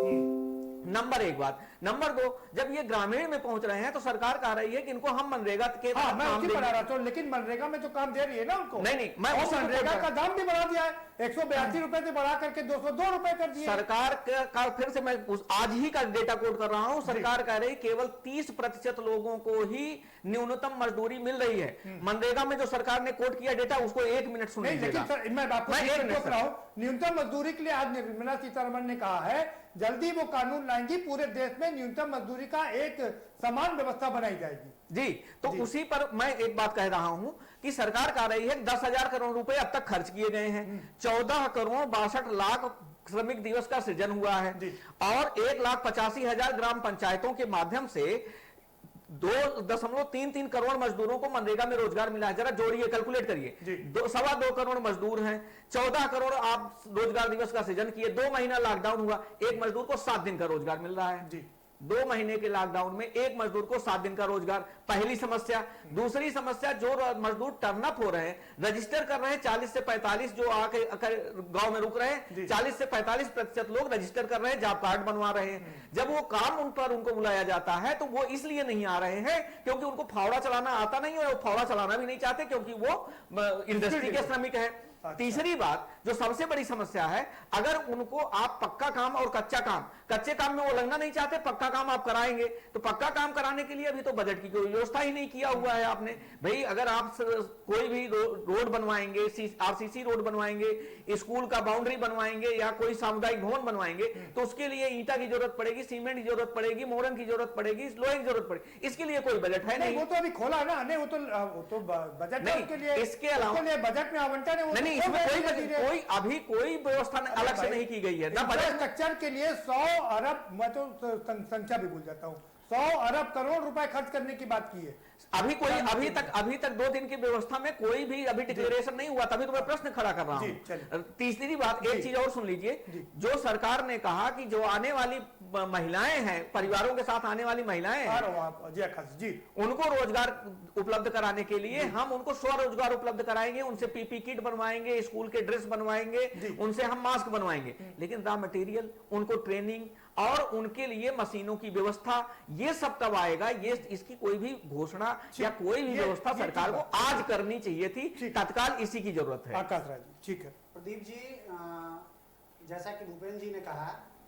नंबर 1 बात। नंबर 2, जब ये ग्रामीण में पहुंच रहे हैं तो सरकार कह रही है कि इनको हम मनरेगा के मैं उसी पर आ रहा था, लेकिन मनरेगा में तो काम दे रही है ना उनको। नहीं, मैं मनरेगा का दाम भी बढ़ा दिया है, 182 रुपए से बढ़ा करके 202 रुपए कर दिया। सरकार का फिर से मैं आज ही का डेटा कोट कर रहा हूं, सरकार कह रही केवल 30% लोगों को ही न्यूनतम मजदूरी मिल रही है। मनरेगा में जो सरकार ने कोट किया डेटा, उसको 1 मिनट सुनिएगा। मैं आपको रहा हूं, न्यूनतम मजदूरी के लिए आज निर्मला सीतारमण ने कहा है जल्दी वो कानून लाएंगी, पूरे देश में न्यूनतम मजदूरी का एक समान व्यवस्था बनाई जाएगी। जी, तो उसी पर मैं एक बात कह रहा हूं कि सरकार कह रही है 10,000 करोड़ रुपए अब तक खर्च किए गए हैं, 14 करोड़ 62 लाख श्रमिक दिवस का सृजन हुआ है और 1,85,000 ग्राम पंचायतों के माध्यम से 2.33 करोड़ मजदूरों को मनरेगा में रोजगार मिला है। जरा जोड़िए, कैलकुलेट करिए, 2.25 करोड़ मजदूर हैं, 14 करोड़ आप रोजगार दिवस का सृजन किए, 2 महीना लॉकडाउन हुआ, एक मजदूर को 7 दिन का रोजगार मिल रहा है। 2 महीने के लॉकडाउन में एक मजदूर को 7 दिन का रोजगार, पहली समस्या। दूसरी समस्या, जो मजदूर टर्न अप हो रहे हैं, रजिस्टर कर रहे हैं, 40 से 45 जो आके गांव में रुक रहे हैं, 40 से 45% लोग रजिस्टर कर रहे हैं, जॉब कार्ड बनवा रहे हैं। जब वो काम उन पर उनको बुलाया जाता है तो वो इसलिए नहीं आ रहे हैं क्योंकि उनको फावड़ा चलाना आता नहीं है, और फावड़ा चलाना भी नहीं चाहते क्योंकि वो इंडस्ट्री के श्रमिक है। तीसरी बात जो सबसे बड़ी समस्या है, अगर उनको आप पक्का काम और कच्चे काम में वो लगना नहीं चाहते, पक्का काम आप कराएंगे, तो पक्का काम कराने के लिए अभी तो बजट की कोई व्यवस्था ही नहीं किया हुआ है आपने। भाई अगर आप कोई भी रोड बनवाएंगे, आरसीसी रोड बनवाएंगे, स्कूल का बाउंड्री बनवाएंगे या कोई सामुदायिक भवन बनवाएंगे, तो उसके लिए ईंटा की जरूरत पड़ेगी, सीमेंट की जरूरत पड़ेगी, मोरन की जरूरत पड़ेगी, लोहे की जरूरत पड़ेगी। इसके लिए कोई बजट है नहीं। वो तो अभी खोला ना, नहीं वो तो बजट नहीं, के लिए, इसके अलावा बजट में आवंटन है, नहीं, इसमें कोई अभी कोई व्यवस्था अलग से नहीं की गई है ना। बजट स्ट्रक्चर के लिए 100 अरब, मैं तो संख्या भी भूल जाता हूँ, 100 अरब करोड़ रुपए खर्च करने की बात की है। अभी तक 2 दिन की व्यवस्था में कोई भी अभी डिक्लेरेशन नहीं हुआ, तभी तो मैं प्रश्न खड़ा कर रहा हूं। तीसरी बात, एक चीज और सुन लीजिए, जो सरकार ने कहा कि जो आने वाली महिलाएं हैं, परिवारों के साथ आने वाली महिलाएं हैं, जी, उनको रोजगार उपलब्ध कराने के लिए हम उनको स्वरोजगार उपलब्ध कराएंगे, उनसे पीपी किट बनवाएंगे, स्कूल के ड्रेस बनवाएंगे, उनसे हम मास्क बनवाएंगे, लेकिन रॉ मटेरियल, उनको ट्रेनिंग और उनके लिए मशीनों की व्यवस्था, ये सब कब आएगा? ये इसकी कोई भी घोषणा या कोई भी व्यवस्था सरकार को आज करनी चाहिए थी, तत्काल इसी की जरूरत है। आकाश राज, ठीक है। प्रदीप जी, जैसा कि भूपेंद्र जी ने कहा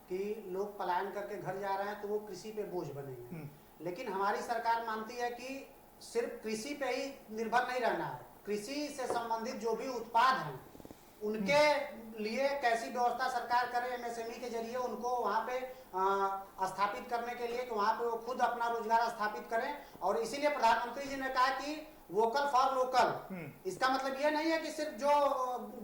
कि लोग पलायन करके घर जा रहे हैं तो वो कृषि पे बोझ बनेंगे, लेकिन हमारी सरकार मानती है कि सिर्फ कृषि पे ही निर्भर नहीं रहना है। कृषि से संबंधित जो भी उत्पाद हैं उनके लिए कैसी व्यवस्था सरकार करे, एमएसएमई के जरिए उनको वहाँ पे स्थापित करने के लिए कि वहाँ पे वो खुद अपना रोजगार स्थापित करें। और इसीलिए प्रधानमंत्री जी ने कहा कि वोकल फॉर लोकल। इसका मतलब ये नहीं है कि सिर्फ जो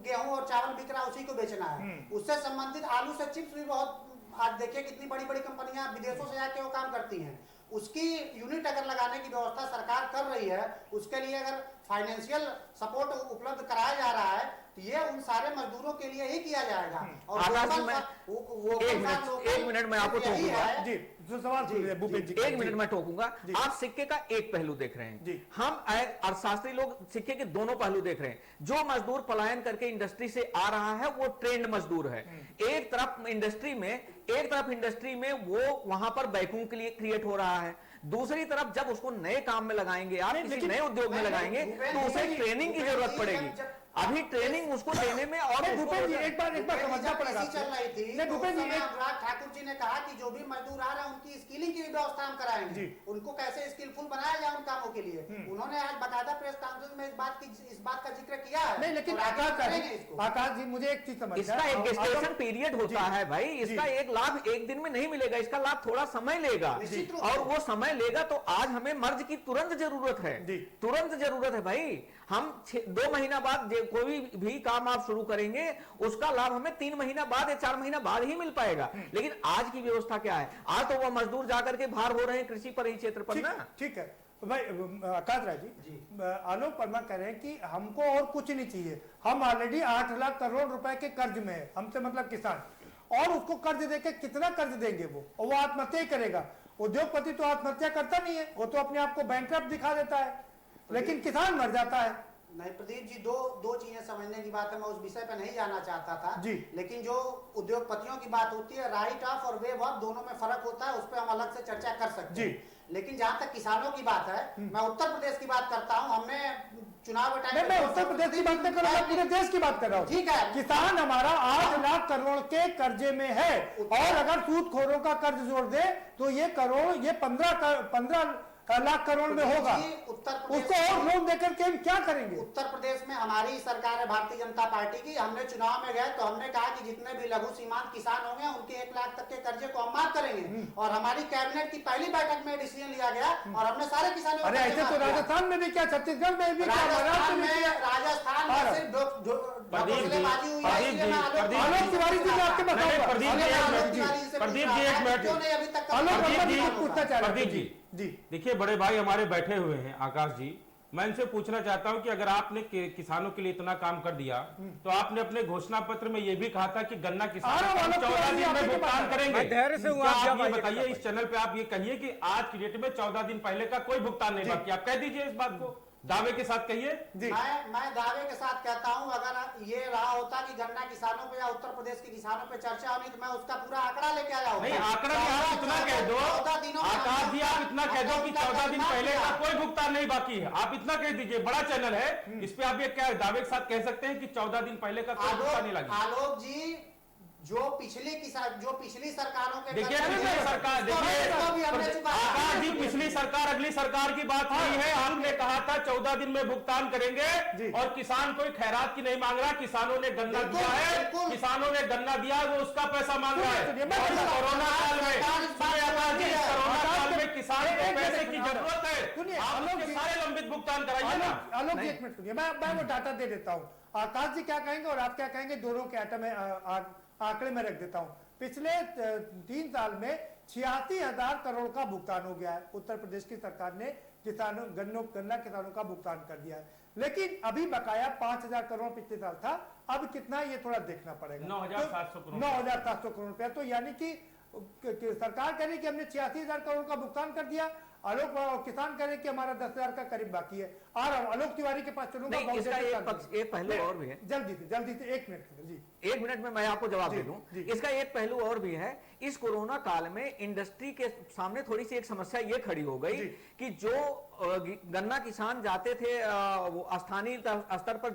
गेहूं और चावल बिक रहा है उसी को बेचना है, उससे संबंधित आलू से चिप्स भी बहुत, आज देखिए कितनी बड़ी बड़ी कंपनियां विदेशों से आके वो काम करती हैं, उसकी यूनिट अगर लगाने की व्यवस्था सरकार कर रही है, उसके लिए अगर फाइनेंशियल सपोर्ट उपलब्ध कराया जा रहा है तो ये उन सारे मजदूरों के लिए ही किया जाएगा। और एक मिनट में आपको टोकूंगा जी, जो सवाल भूपेंद्र जी, एक मिनट में टोकूंगा। आप सिक्के का एक पहलू देख रहे हैं, हम अर्थशास्त्री लोग सिक्के के दोनों पहलू देख रहे हैं। जो मजदूर पलायन करके इंडस्ट्री से आ रहा है वो ट्रेंड मजदूर है। एक तरफ इंडस्ट्री में वो वहां पर वैक्यूम के लिए क्रिएट हो रहा है, दूसरी तरफ जब उसको नए काम में लगाएंगे, आप किसी नए उद्योग में लगाएंगे तो उसे ट्रेनिंग की जरूरत पड़ेगी। अभी ट्रेनिंग उसको देने में और भूपेंद्र जी एक बार समझना पड़ेगा। चल रही थी भूपेंद्र जी, अनुराग ठाकुर जी ने कहा कि जो भी मजदूर आ रहे हैं उनकी स्किलिंग की भी व्यवस्था हम कराएंगे, उनको कैसे स्किलफुल बनाया जाए उन कामों के लिए। उन्होंने आज बकायदा प्रेस कॉन्फ्रेंस में इस बात का जिक्र किया है। नहीं, लेकिन आकाश जी मुझे एक चीज समझ, इसका एक गेस्टेशन पीरियड होता है भाई, इसका एक लाभ एक दिन में नहीं मिलेगा, इसका लाभ थोड़ा समय लेगा, और वो समय लेगा तो आज हमें मर्ज की तुरंत जरूरत है भाई। हम 2 महीना बाद कोई भी काम आप शुरू करेंगे उसका लाभ हमें 3 महीना बाद या 4 महीना बाद ही मिल पाएगा। लेकिन आज की व्यवस्था क्या है? आज तो वो मजदूर जाकर के भार हो रहे हैं कृषि पर ही क्षेत्र पर ना। ठीक है भाई। आकाश राज जी, आलोक वर्मा कह रहे हैं कि हमको और कुछ नहीं चाहिए, हम ऑलरेडी 8 लाख करोड़ रुपए के कर्ज में है, हमसे मतलब किसान, और उसको कर्ज देके कितना कर्ज देंगे वो आत्महत्या ही करेगा। उद्योगपति तो आत्महत्या करता नहीं है, वो तो अपने आप को बैंकक्रप्ट दिखा देता है, लेकिन किसान मर जाता है। नहीं प्रदीप जी, दो चीजें समझने की बात है, मैं उस विषय पर नहीं जाना चाहता था जी। लेकिन जो उद्योगपतियों की बात होती है, राइट ऑफ और वेव ऑफ दोनों में फर्क होता है, उस पर हम अलग से चर्चा कर सकते हैं। लेकिन जहां तक किसानों की बात है, मैं उत्तर प्रदेश की बात करता हूं। हमने चुनाव टाइम मैं उत्तर प्रदेश की बात नहीं कर रहा हूं, पूरे देश की बात कर रहा हूं। ठीक है, किसान हमारा 8 लाख करोड़ के कर्जे में है, और अगर सूदखोरों का कर्ज जोड़ दे तो ये 15 लाख करोड़ में होगा। उसको और लोन देकर के हम क्या करेंगे? उत्तर प्रदेश में हमारी सरकार है भारतीय जनता पार्टी की। हमने चुनाव में गए तो हमने कहा कि जितने भी लघु सीमांत किसान होंगे उनके 1 लाख तक के कर्जे को हम माफ करेंगे, और हमारी कैबिनेट की पहली बैठक में डिसीजन लिया गया और हमने सारे किसानों को। अरे ऐसे तो राजस्थान में भी क्या, छत्तीसगढ़ में भी क्या, राजस्थान में सिर्फ बकसलेबाजी हुई है। आलोक तिवारी जी आपके बताऊंगा। प्रदीप जी एक मिनट, अभी तक पूछना चाह रहे प्रदीप जी, देखिए बड़े भाई हमारे बैठे हुए हैं, आकाश जी, मैं इनसे पूछना चाहता हूं कि अगर आपने किसानों के लिए इतना काम कर दिया तो आपने अपने घोषणा पत्र में यह भी कहा था कि गन्ना किसानों को 14 दिन में भुगतान करेंगे। धैर्य से आप ये बताइए, इस चैनल पे आप ये कहिए कि आज की डेट में 14 दिन पहले का कोई भुगतान नहीं बाकी, आप कह दीजिए इस बात को। दावे के साथ कहिए। मैं दावे के साथ कहता हूं, अगर ये रहा होता कि गन्ना किसानों पे या उत्तर प्रदेश के किसानों पे चर्चा होनी तो मैं उसका पूरा आंकड़ा लेके आया हूं। नहीं, आंकड़ा नहीं, आप इतना कह दो, 14 दिनों में आकाश जी आप इतना कह दो कि 14 दिन पहले का कोई भुगतान नहीं बाकी है। आप इतना कह दीजिए, बड़ा चैनल है, इस पे आप ये क्या दावे के साथ कह सकते हैं कि 14 दिन पहले का कोई भुगतान नहीं लगा। आलोक जी, जो पिछली सरकारों के देखिए पिछली सरकार, देखिए आकाश जी, पिछली सरकार अगली सरकार की बात नहीं है। आपने कहा था 14 दिन में भुगतान करेंगे और किसान कोई खैरात की नहीं मांग रहा। किसानों ने गन्ना दिया है, किसानों ने गन्ना दिया वो उसका पैसा मांग रहा है। कोरोना काल में, आकाश जी, कोरोना काल में किसान को पैसे की जरूरत है, आप उसके सारे लंबित भुगतान कराइए ना। आलोक जी एक मिनट सुनिए, मैं वो डाटा दे देता हूँ। आकाश जी क्या कहेंगे और आप क्या कहेंगे, दोनों के आइटम आंकड़े में रख देता हूं। पिछले 3 साल में 86,000 करोड़ का भुगतान हो गया है। उत्तर प्रदेश की सरकार ने गन्ना किसानों का भुगतान कर दिया है, लेकिन अभी बकाया 5,000 करोड़ पिछले साल था। अब कितना ये थोड़ा देखना पड़ेगा। 9,700 करोड़, 9,700 करोड़ रुपया। तो यानी कि सरकार कह रही कि हमने 86,000 करोड़ का भुगतान कर दिया, आलोक किसान कह रहे कि हमारा 10,000 का करीब बाकी है। आ रहा हूं आलोक तिवारी के पास चलूंगा। इसका एक पहलू और भी है, जल्दी से 1 मिनट जी, 1 मिनट में मैं आपको जवाब दे दूं। इसका एक पहलू और भी है। इस कोरोना काल में इंडस्ट्री के सामने थोड़ी सी एक समस्या ये खड़ी हो गई कि जो गन्ना किसान जाते थे वो स्थानीय स्तर पर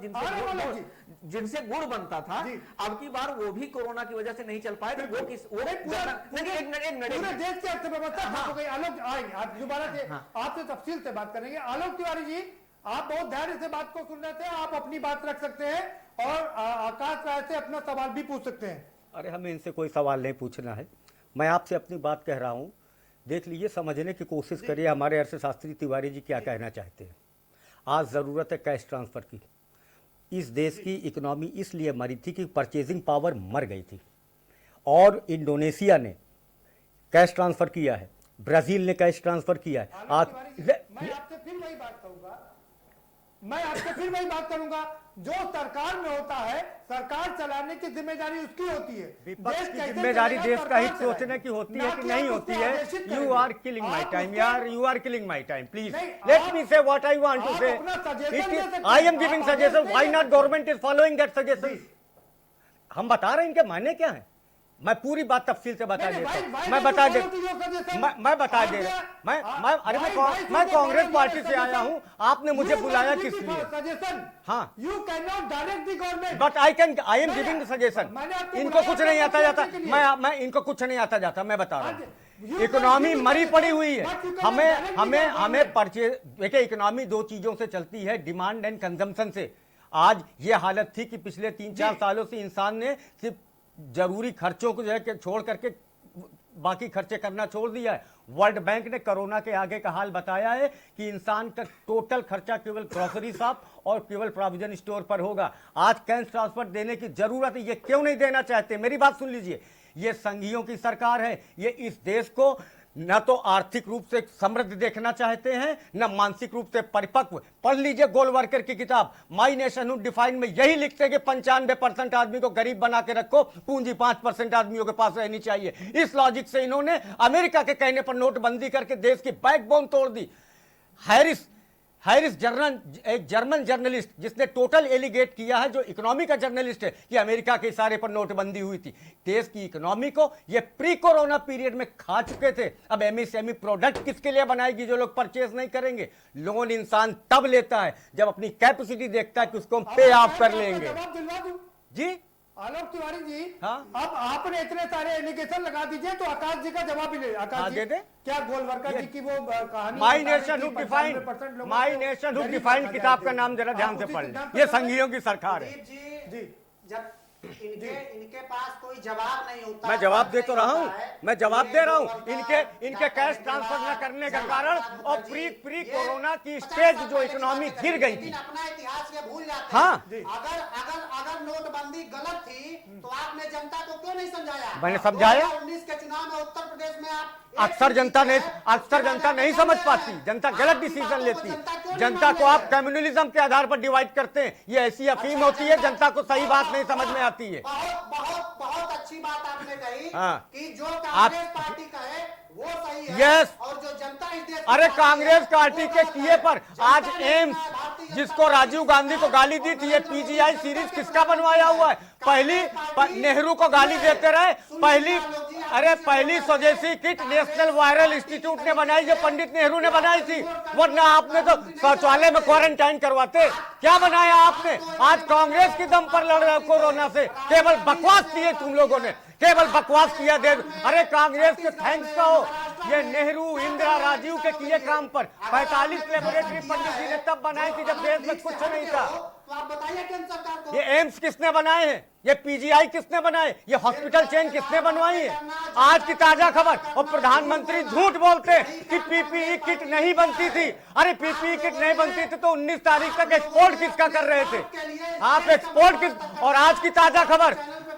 जिनसे गुड़ बनता था, अब की बार वो भी कोरोना की वजह से नहीं चल पाए। तो वो पूरे देश की अर्थव्यवस्था हो गई। आलोक आएंगे, आप दोबारा से आपसे तफसील से बात करेंगे। आलोक तिवारी जी, आप बहुत धैर्य से बात को सुन रहे थे, आप अपनी बात रख सकते हैं और आकाश राय से अपना सवाल भी पूछ सकते हैं। अरे हमें इनसे कोई सवाल नहीं पूछना है, मैं आपसे अपनी बात कह रहा हूँ। देख लीजिए, समझने की कोशिश करिए हमारे अर्थशास्त्री तिवारी जी क्या कहना चाहते हैं। आज ज़रूरत है कैश ट्रांसफ़र की। इस देश की इकोनॉमी इसलिए मरी थी कि परचेजिंग पावर मर गई थी, और इंडोनेशिया ने कैश ट्रांसफ़र किया है, ब्राज़ील ने कैश ट्रांसफ़र किया है। मैं आपसे फिर वही बात करूंगा, जो सरकार में होता है, सरकार चलाने की जिम्मेदारी उसकी होती है। विपक्ष की जिम्मेदारी देश का हित सोचने की होती है कि नहीं होती है। You are killing my time यार, you are killing my time. Please let me say what I want to say. I am giving suggestion, why not government is following that suggestion. हम बता रहे हैं इनके मायने क्या है। मैं पूरी बात तफसील से बता देता हूं, मैं बता दे मैं कांग्रेस पार्टी से आया हूं, आपने मुझे बुलाया किस लिए? हाँ, you can not direct the government, but I am giving suggestion. इनको कुछ नहीं आता जाता, मैं इनको कुछ नहीं आता जाता, मैं बता रहा हूँ। इकोनॉमी मरी पड़ी हुई है। हमें परचेज, देखिए इकोनॉमी 2 चीजों से चलती है, डिमांड एंड कंजम्पशन से। आज ये हालत थी कि पिछले 3-4 सालों से इंसान ने सिर्फ जरूरी खर्चों को जो है छोड़ करके बाकी खर्चे करना छोड़ दिया है। वर्ल्ड बैंक ने कोरोना के आगे का हाल बताया है कि इंसान का टोटल खर्चा केवल ग्रोसरी शॉप और केवल प्रोविजन स्टोर पर होगा। आज कैश ट्रांसफर देने की जरूरत है, ये क्यों नहीं देना चाहते? मेरी बात सुन लीजिए, ये संघियों की सरकार है, ये इस देश को न तो आर्थिक रूप से समृद्ध देखना चाहते हैं, न मानसिक रूप से परिपक्व। पढ़ लीजिए गोलवरकर की किताब माई नेशनहुड डिफाइन में यही लिखते हैं कि 95% आदमी को गरीब बना के रखो, पूंजी 5% आदमियों के पास रहनी चाहिए। इस लॉजिक से इन्होंने अमेरिका के कहने पर नोटबंदी करके देश की बैकबोन तोड़ दी। हैरिस एक जर्मन जर्नलिस्ट जिसने टोटल एलिगेट किया है, जो इकोनॉमी का जर्नलिस्ट है, कि अमेरिका के इशारे पर नोटबंदी हुई थी। देश की इकोनॉमी को ये प्री कोरोना पीरियड में खा चुके थे। अब एमएसएमई प्रोडक्ट किसके लिए बनाएगी जो लोग परचेज नहीं करेंगे? लोन इंसान तब लेता है जब अपनी कैपेसिटी देखता है कि उसको हम पे ऑफ कर लेंगे। जी आलोक तिवारी जी, हाँ? अब आपने इतने सारे एलिगेशन लगा दीजिए तो आकाश जी का जवाब ही ले। आकाश जी, क्या गोलवरकर जी की वो कहानी माई नेशनहुड डिफाइंड किताब का नाम जरा ध्यान से पढ़ लें। ये संघियों की सरकार है जी। जब इनके पास कोई जवाब नहीं होता, मैं जवाब दे तो रहा हूँ, मैं जवाब दे रहा हूँ। इनके कैश ट्रांसफर न करने का कारण और प्री कोरोना की स्टेज जो इकोनॉमी गिर गई थी। अपना इतिहास ये भूल जाते हाँ, हैं। अगर नोटबंदी गलत थी तो आपने जनता को क्यों नहीं समझाया? मैंने समझाया। 2019 के चुनाव में उत्तर प्रदेश में आप अक्सर जनता नहीं समझ पाती, जनता गलत डिसीजन लेती है। जनता को आप कम्युनलिज्म के आधार पर डिवाइड करते हैं, ये ऐसी अफीम होती है, जनता को सही बात नहीं समझ में आती है। बहुत अच्छा अच्छी बात आपने कही हाँ। कि जो कांग्रेस पार्टी का है वो सही है। यस। और जो जनता इस देश अरे की कांग्रेस पार्टी वो के गलत किए है। पर जनता आज ने एम्स भारतीय जनता जिसको राजीव गांधी को गाली दी थी, ये पीजीआई सीरीज किसका बनवाया हुआ है? नेहरू को गाली देते रहे। पहली स्वदेशी किट नेशनल वायरल इंस्टीट्यूट ने बनाई, जो पंडित नेहरू ने बनाई थी, वरना आपने तो शौचालय में क्वारंटाइन करवाते। क्या बनाया आपने? आज कांग्रेस की दम पर लड़ रहे हो कोरोना से। केवल बकवास किए तुम लोगों ने, केवल बकवास किया। अरे कांग्रेस के थैंक्स कहो, ये नेहरू, इंदिरा, राजीव के किए काम पर 45 लेबोरेटरी पंडित जी ने तब बनाई थी जब देश में कुछ नहीं था। तो आप बताइए केंद्र सरकार को। ये एम्स किसने बनाए हैं? ये पीजीआई किसने बनाए? ये हॉस्पिटल चेन किसने बनवाई है? आज की ताजा खबर। और प्रधानमंत्री झूठ बोलते हैं कि पीपीई किट नहीं बनती थी। अरे पीपीई किट नहीं बनती थी तो 19 तारीख तक एक्सपोर्ट किसका कर रहे थे आप? एक्सपोर्ट किस? और आज की ताजा खबर,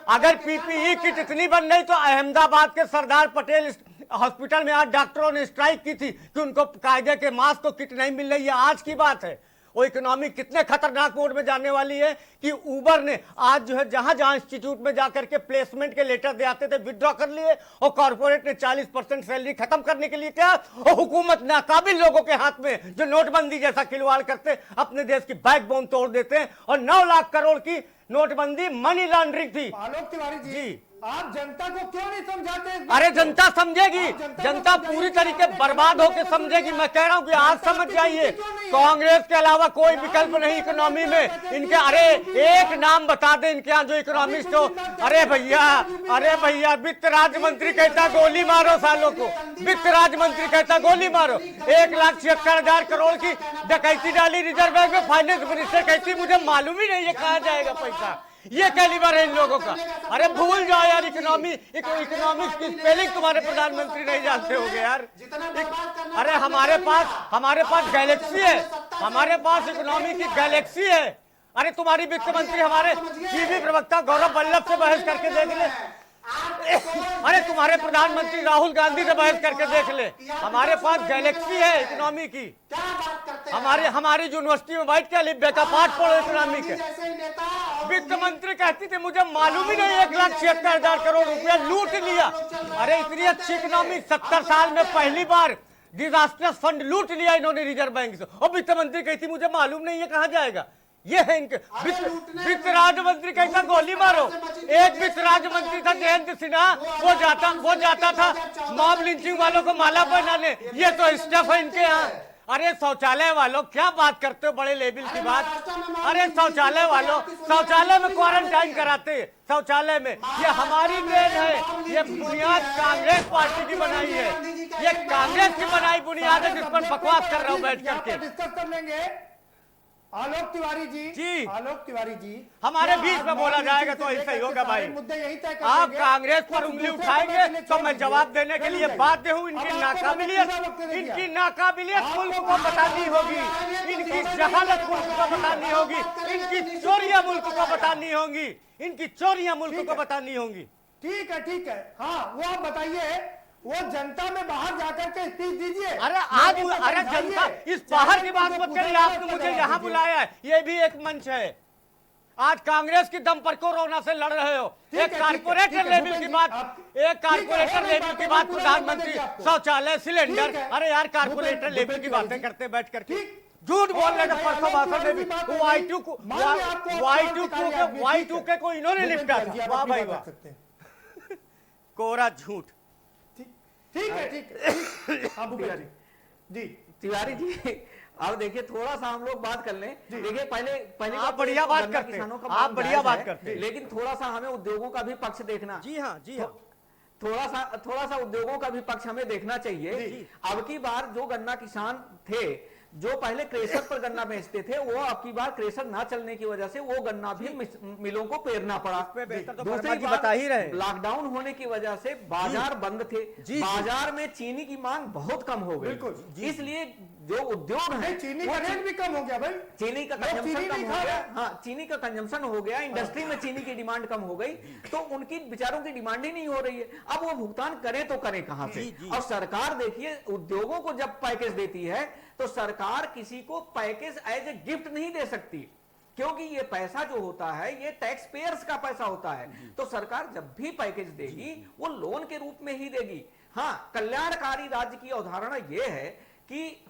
अगर पीपीई किट इतनी बन रही तो अहमदाबाद के सरदार पटेल हॉस्पिटल में आज डॉक्टरों ने स्ट्राइक की थी कि उनको कायदे के मास्क को किट नहीं मिल रही है। आज की बात है। वो इकोनॉमी कितने खतरनाक मोड में जाने वाली है कि उबर ने आज जो है जहां जहां इंस्टीट्यूट में जाकर के प्लेसमेंट के लेटर दे आते थे विथड्रॉ कर लिए, और कॉर्पोरेट ने 40% सैलरी खत्म करने के लिए क्या, और हुकूमत नाकाबिल लोगों के हाथ में जो नोटबंदी जैसा खिलवाड़ करते अपने देश की बैकबोन तोड़ देते हैं। और 9 लाख करोड़ की नोटबंदी मनी लॉन्ड्रिंग थी। आलोक तिवारी जी, आप जनता को क्यों नहीं समझाते? अरे जनता समझेगी, जनता पूरी तरीके बर्बाद होकर समझेगी। मैं कह रहा हूं कि आज समझ जाइए, कांग्रेस के अलावा कोई विकल्प नहीं इकोनॉमी में इनके। अरे एक नाम बता दे इनके यहाँ जो इकोनॉमिस्ट हो। अरे भैया वित्त राज्य मंत्री कहता गोली मारो सालों को, वित्त राज्य मंत्री कहता गोली मारो। 1,76,000 करोड़ की डकैती डाली रिजर्व बैंक में, फाइनेंस मिनिस्टर कहती मुझे मालूम ही नहीं है कहाँ जाएगा पैसा। ये कैलिबर है इन लोगों का। अरे भूल जाओ यार, इकोनॉमिक्स की स्पेलिंग तुम्हारे प्रधानमंत्री नहीं जानते होंगे यार। अरे हमारे पास गैलेक्सी है, हमारे पास इकोनॉमी की गैलेक्सी है। अरे तुम्हारी वित्त मंत्री हमारे टीवी प्रवक्ता गौरव वल्लभ से बहस करके देख ले। अरे तुम्हारे प्रधानमंत्री राहुल गांधी से बहस करके देख ले। हमारे पास गैलेक्सी है इकोनॉमी की। हमारी यूनिवर्सिटी में बैठ के लिब्बे का पाठ पढ़ो इकोनॉमी के। वित्त मंत्री कहती थी मुझे मालूम ही नहीं 1,76,000 करोड़ रुपया लूट लिया। अरे इतनी अच्छी इकोनॉमी 70 साल में पहली बार डिजास्टर्स फंड लूट लिया इन्होंने रिजर्व बैंक से। और वित्त मंत्री कहती मुझे मालूम नहीं है कहाँ जाएगा। ये है इनके वित्त राज्य मंत्री कैसा गोली मारो। एक वित्त राज्य मंत्री था जयंत सिन्हा, वो जाता था मॉब लिंचिंग वालों को माला पहनाने। ये तो स्टफ है इनके यहाँ। अरे शौचालय वालों क्या बात करते हो, बड़े लेवल की बात। अरे शौचालय वालों, शौचालय में क्वारंटाइन कराते, शौचालय में। ये हमारी देन है, ये बुनियाद कांग्रेस पार्टी की बनाई है, ये कांग्रेस की बनाई बुनियाद है जिस पर बकवास कर रहा हूँ बैठ करके। डिस्कस कर लेंगे। आलोक तिवारी जी, आलोक तिवारी जी, हमारे बीच में बोला जाएगा तो ऐसा ही होगा भाई। मुद्दे यही तय कर आप कांग्रेस पर उंगली उठाएंगे तो मैं जवाब देने के लिए बाध्य हूँ। इनकी नाकाबिलियत मुल्क को बतानी होगी, इनकी जहालत मुल्क को बतानी होगी, इनकी चोरियां मुल्क को बतानी होंगी, इनकी चोरियां मुल्क को बतानी होंगी। ठीक है। हाँ वो आप बताइए, वो जनता में बाहर जाकर के स्पीच दीजिए। अरे जनता इस बाहर की बात मत करिए, आपने मुझे यहाँ बुलाया है, ये भी एक मंच है। आज कांग्रेस की दम पर कोरोना से लड़ रहे हो। एक कारपोरेटर लेवल की बात, प्रधानमंत्री शौचालय, सिलेंडर। अरे यार कारपोरेटर लेवल की बातें करते बैठ करके झूठ बोल रहे थे। परसों भाषण में भी Y2K को इन्होंने निपटा था। वाह भाई वाह, कोरा झूठ। ठीक है जी तिवारी जी, अब देखिए थोड़ा सा हम लोग बात कर लें। देखिए पहले आप बढ़िया बात करते हैं, आप बढ़िया बात करते हैं, लेकिन थोड़ा सा हमें उद्योगों का भी पक्ष देखना। जी हाँ थोड़ा सा उद्योगों का भी पक्ष हमें देखना चाहिए। अब की बार जो गन्ना किसान थे जो पहले क्रेशर पर गन्ना बेचते थे, वो अब की बार क्रेशर ना चलने की वजह से वो गन्ना भी मिलों को पेरना पड़ा। दूसरी बता ही रहे, लॉकडाउन होने की वजह से बाजार बंद थे, बाजार में चीनी की मांग बहुत कम हो गई। इसलिए जो उद्योग है, चीनी का रेट भी कम हो गया भाई, चीनी का कंजम्पशन कम हो गया। हाँ, चीनी का कंजम्पशन हो गया, इंडस्ट्री में चीनी की डिमांड कम हो गई, तो उनकी बेचारों की डिमांड ही नहीं हो रही है। अब वो भुगतान करें तो करें कहां से? और सरकार देखिए उद्योगों को जब पैकेज देती है तो सरकार किसी को पैकेज एज ए गिफ्ट नहीं दे सकती। क्योंकि ये पैसा जो होता है ये टैक्स पेयर्स का पैसा होता है। तो सरकार जब भी पैकेज देगी वो लोन के रूप में ही देगी। हाँ, कल्याणकारी राज्य की अवधारणा ये है कि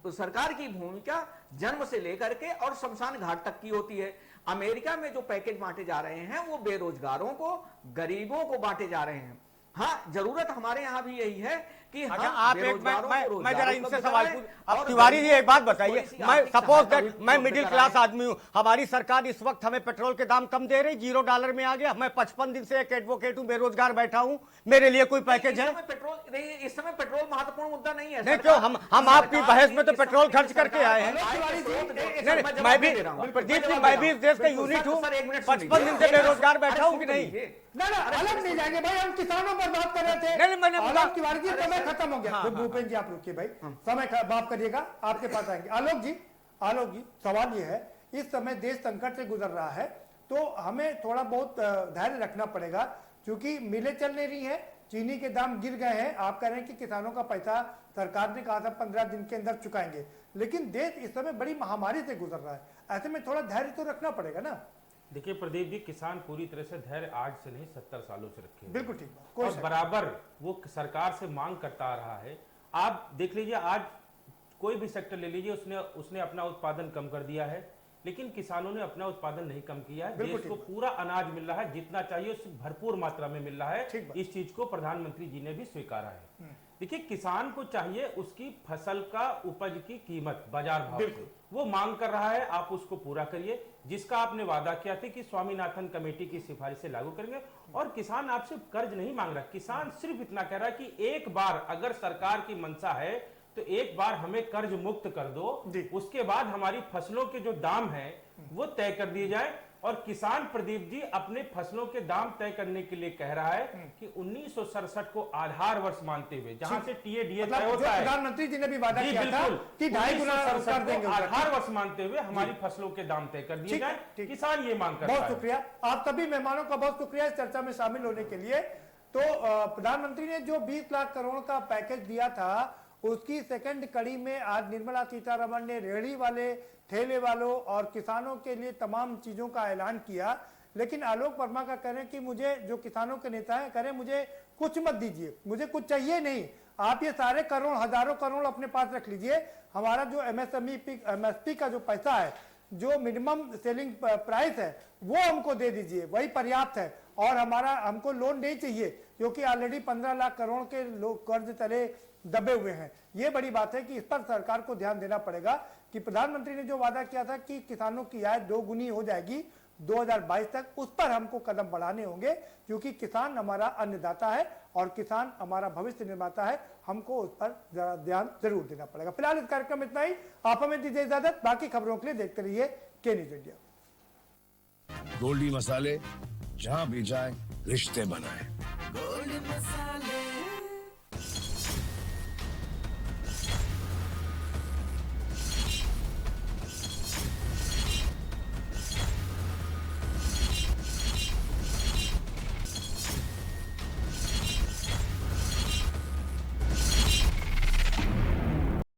सरकार की भूमिका जन्म से लेकर के और शमशान घाट तक की होती है। अमेरिका में जो पैकेज बांटे जा रहे हैं वो बेरोजगारों को, गरीबों को बांटे जा रहे हैं। हाँ, जरूरत हमारे यहाँ भी यही है कि अच्छा, आप मैं जरा इनसे सवाल पूछ, अब तिवारी जी एक बात बताइए, मैं सपोज दैट मैं मिडिल क्लास आदमी हूँ, हमारी सरकार इस वक्त हमें पेट्रोल के दाम कम दे रही, $0 में आ गया, मैं 55 दिन से एक एडवोकेट हूँ, बेरोजगार बैठा हूँ, मेरे लिए कोई पैकेज है? इस समय पेट्रोल महत्वपूर्ण मुद्दा नहीं है। नहीं क्यों, हम आपकी बहस में तो पेट्रोल खर्च करके आए हैं। मैं भी प्रदीप जी, मैं भी इस देश का यूनिट हूँ, 55 दिन से बेरोजगार बैठा हूँ कि नहीं? ना अलग नहीं जाएंगे भाई, हम किसानों पर बात कर रहे थे। नहीं, मैंने आलोक तिवारी जी, समय खत्म हो गया। भूपेंद्र जी आप रुकिए भाई, समय माफ करिएगा, आपके पास आएंगे। आलोक जी सवाल ये है, इस समय देश संकट से गुजर रहा है, तो हमें थोड़ा बहुत धैर्य रखना पड़ेगा, क्योंकि मिलें चल नहीं रही है, चीनी के दाम गिर गए हैं। आप कह रहे हैं कि किसानों का पैसा सरकार ने कहा था 15 दिन के अंदर चुकाएंगे, लेकिन देश इस समय बड़ी महामारी से गुजर रहा है, ऐसे में थोड़ा धैर्य तो रखना पड़ेगा ना। देखिए प्रदीप जी, किसान पूरी तरह से धैर्य आज से नहीं 70 सालों से रखे हैं। बिल्कुल ठीक, और बराबर वो सरकार से मांग करता आ रहा है। आप देख लीजिए, आज कोई भी सेक्टर ले लीजिए, उसने अपना उत्पादन कम कर दिया है, लेकिन किसानों ने अपना उत्पादन नहीं कम किया है। देश को पूरा अनाज मिल रहा है, जितना चाहिए उससे भरपूर मात्रा में मिल रहा है। इस चीज को प्रधानमंत्री जी ने भी स्वीकारा है। देखिए, किसान को चाहिए उसकी फसल का उपज की कीमत बाजार भाव से, वो मांग कर रहा है, आप उसको पूरा करिए। जिसका आपने वादा किया था कि स्वामीनाथन कमेटी की सिफारिश से लागू करेंगे, और किसान आपसे कर्ज नहीं मांग रहा, किसान सिर्फ इतना कह रहा है कि एक बार अगर सरकार की मंशा है तो एक बार हमें कर्ज मुक्त कर दो, उसके बाद हमारी फसलों के जो दाम है वो तय कर दिए जाए। और किसान प्रदीप जी अपने फसलों के दाम तय करने के लिए कह रहा है कि 1967 को आधार वर्ष मानते हुए, जहां से टीएडीए तय होता है, प्रधानमंत्री जी ने भी वादा किया था कि 2.5 गुना कर देंगे, आधार वर्ष मानते हुए हमारी फसलों के दाम तय कर दिए जाए। किसान ये मांग करता है। बहुत शुक्रिया, आप सभी मेहमानों का बहुत शुक्रिया इस चर्चा में शामिल होने के लिए। तो प्रधानमंत्री ने जो 20 लाख करोड़ का पैकेज दिया था, उसकी सेकंड कड़ी में आज निर्मला सीतारमण ने रेहड़ी वाले, ठेले वालों और किसानों के लिए तमाम चीजों का ऐलान किया। लेकिन आलोक वर्मा का कह रहे हैं कि मुझे, जो किसानों के नेता हैं, कह रहे हैं मुझे कुछ मत दीजिए, मुझे कुछ चाहिए नहीं, आप ये सारे करोड़, हजारों करोड़ अपने पास रख लीजिए, हमारा जो एमएसपी का जो पैसा है, जो मिनिमम सेलिंग प्राइस है, वो हमको दे दीजिए, वही पर्याप्त है, और हमको लोन नहीं चाहिए, क्योंकि ऑलरेडी 15 लाख करोड़ के लोग कर्ज तले दबे हुए हैं। ये बड़ी बात है कि इस पर सरकार को ध्यान देना पड़ेगा कि प्रधानमंत्री ने जो वादा किया था कि किसानों की आय 2 गुनी हो जाएगी 2022 तक, उस पर हमको कदम बढ़ाने होंगे, क्योंकि किसान हमारा अन्नदाता है और किसान हमारा भविष्य निर्माता है, हमको उस पर जरा ध्यान जरूर देना पड़ेगा। फिलहाल इस कार्यक्रम में इतना ही, आप हमें दीजिए इजाजत, बाकी खबरों के लिए देखते रहिए के न्यूज इंडिया। गोल्डी मसाले, जहां भी जाए रिश्ते बनाए। गोल्डी मसाले।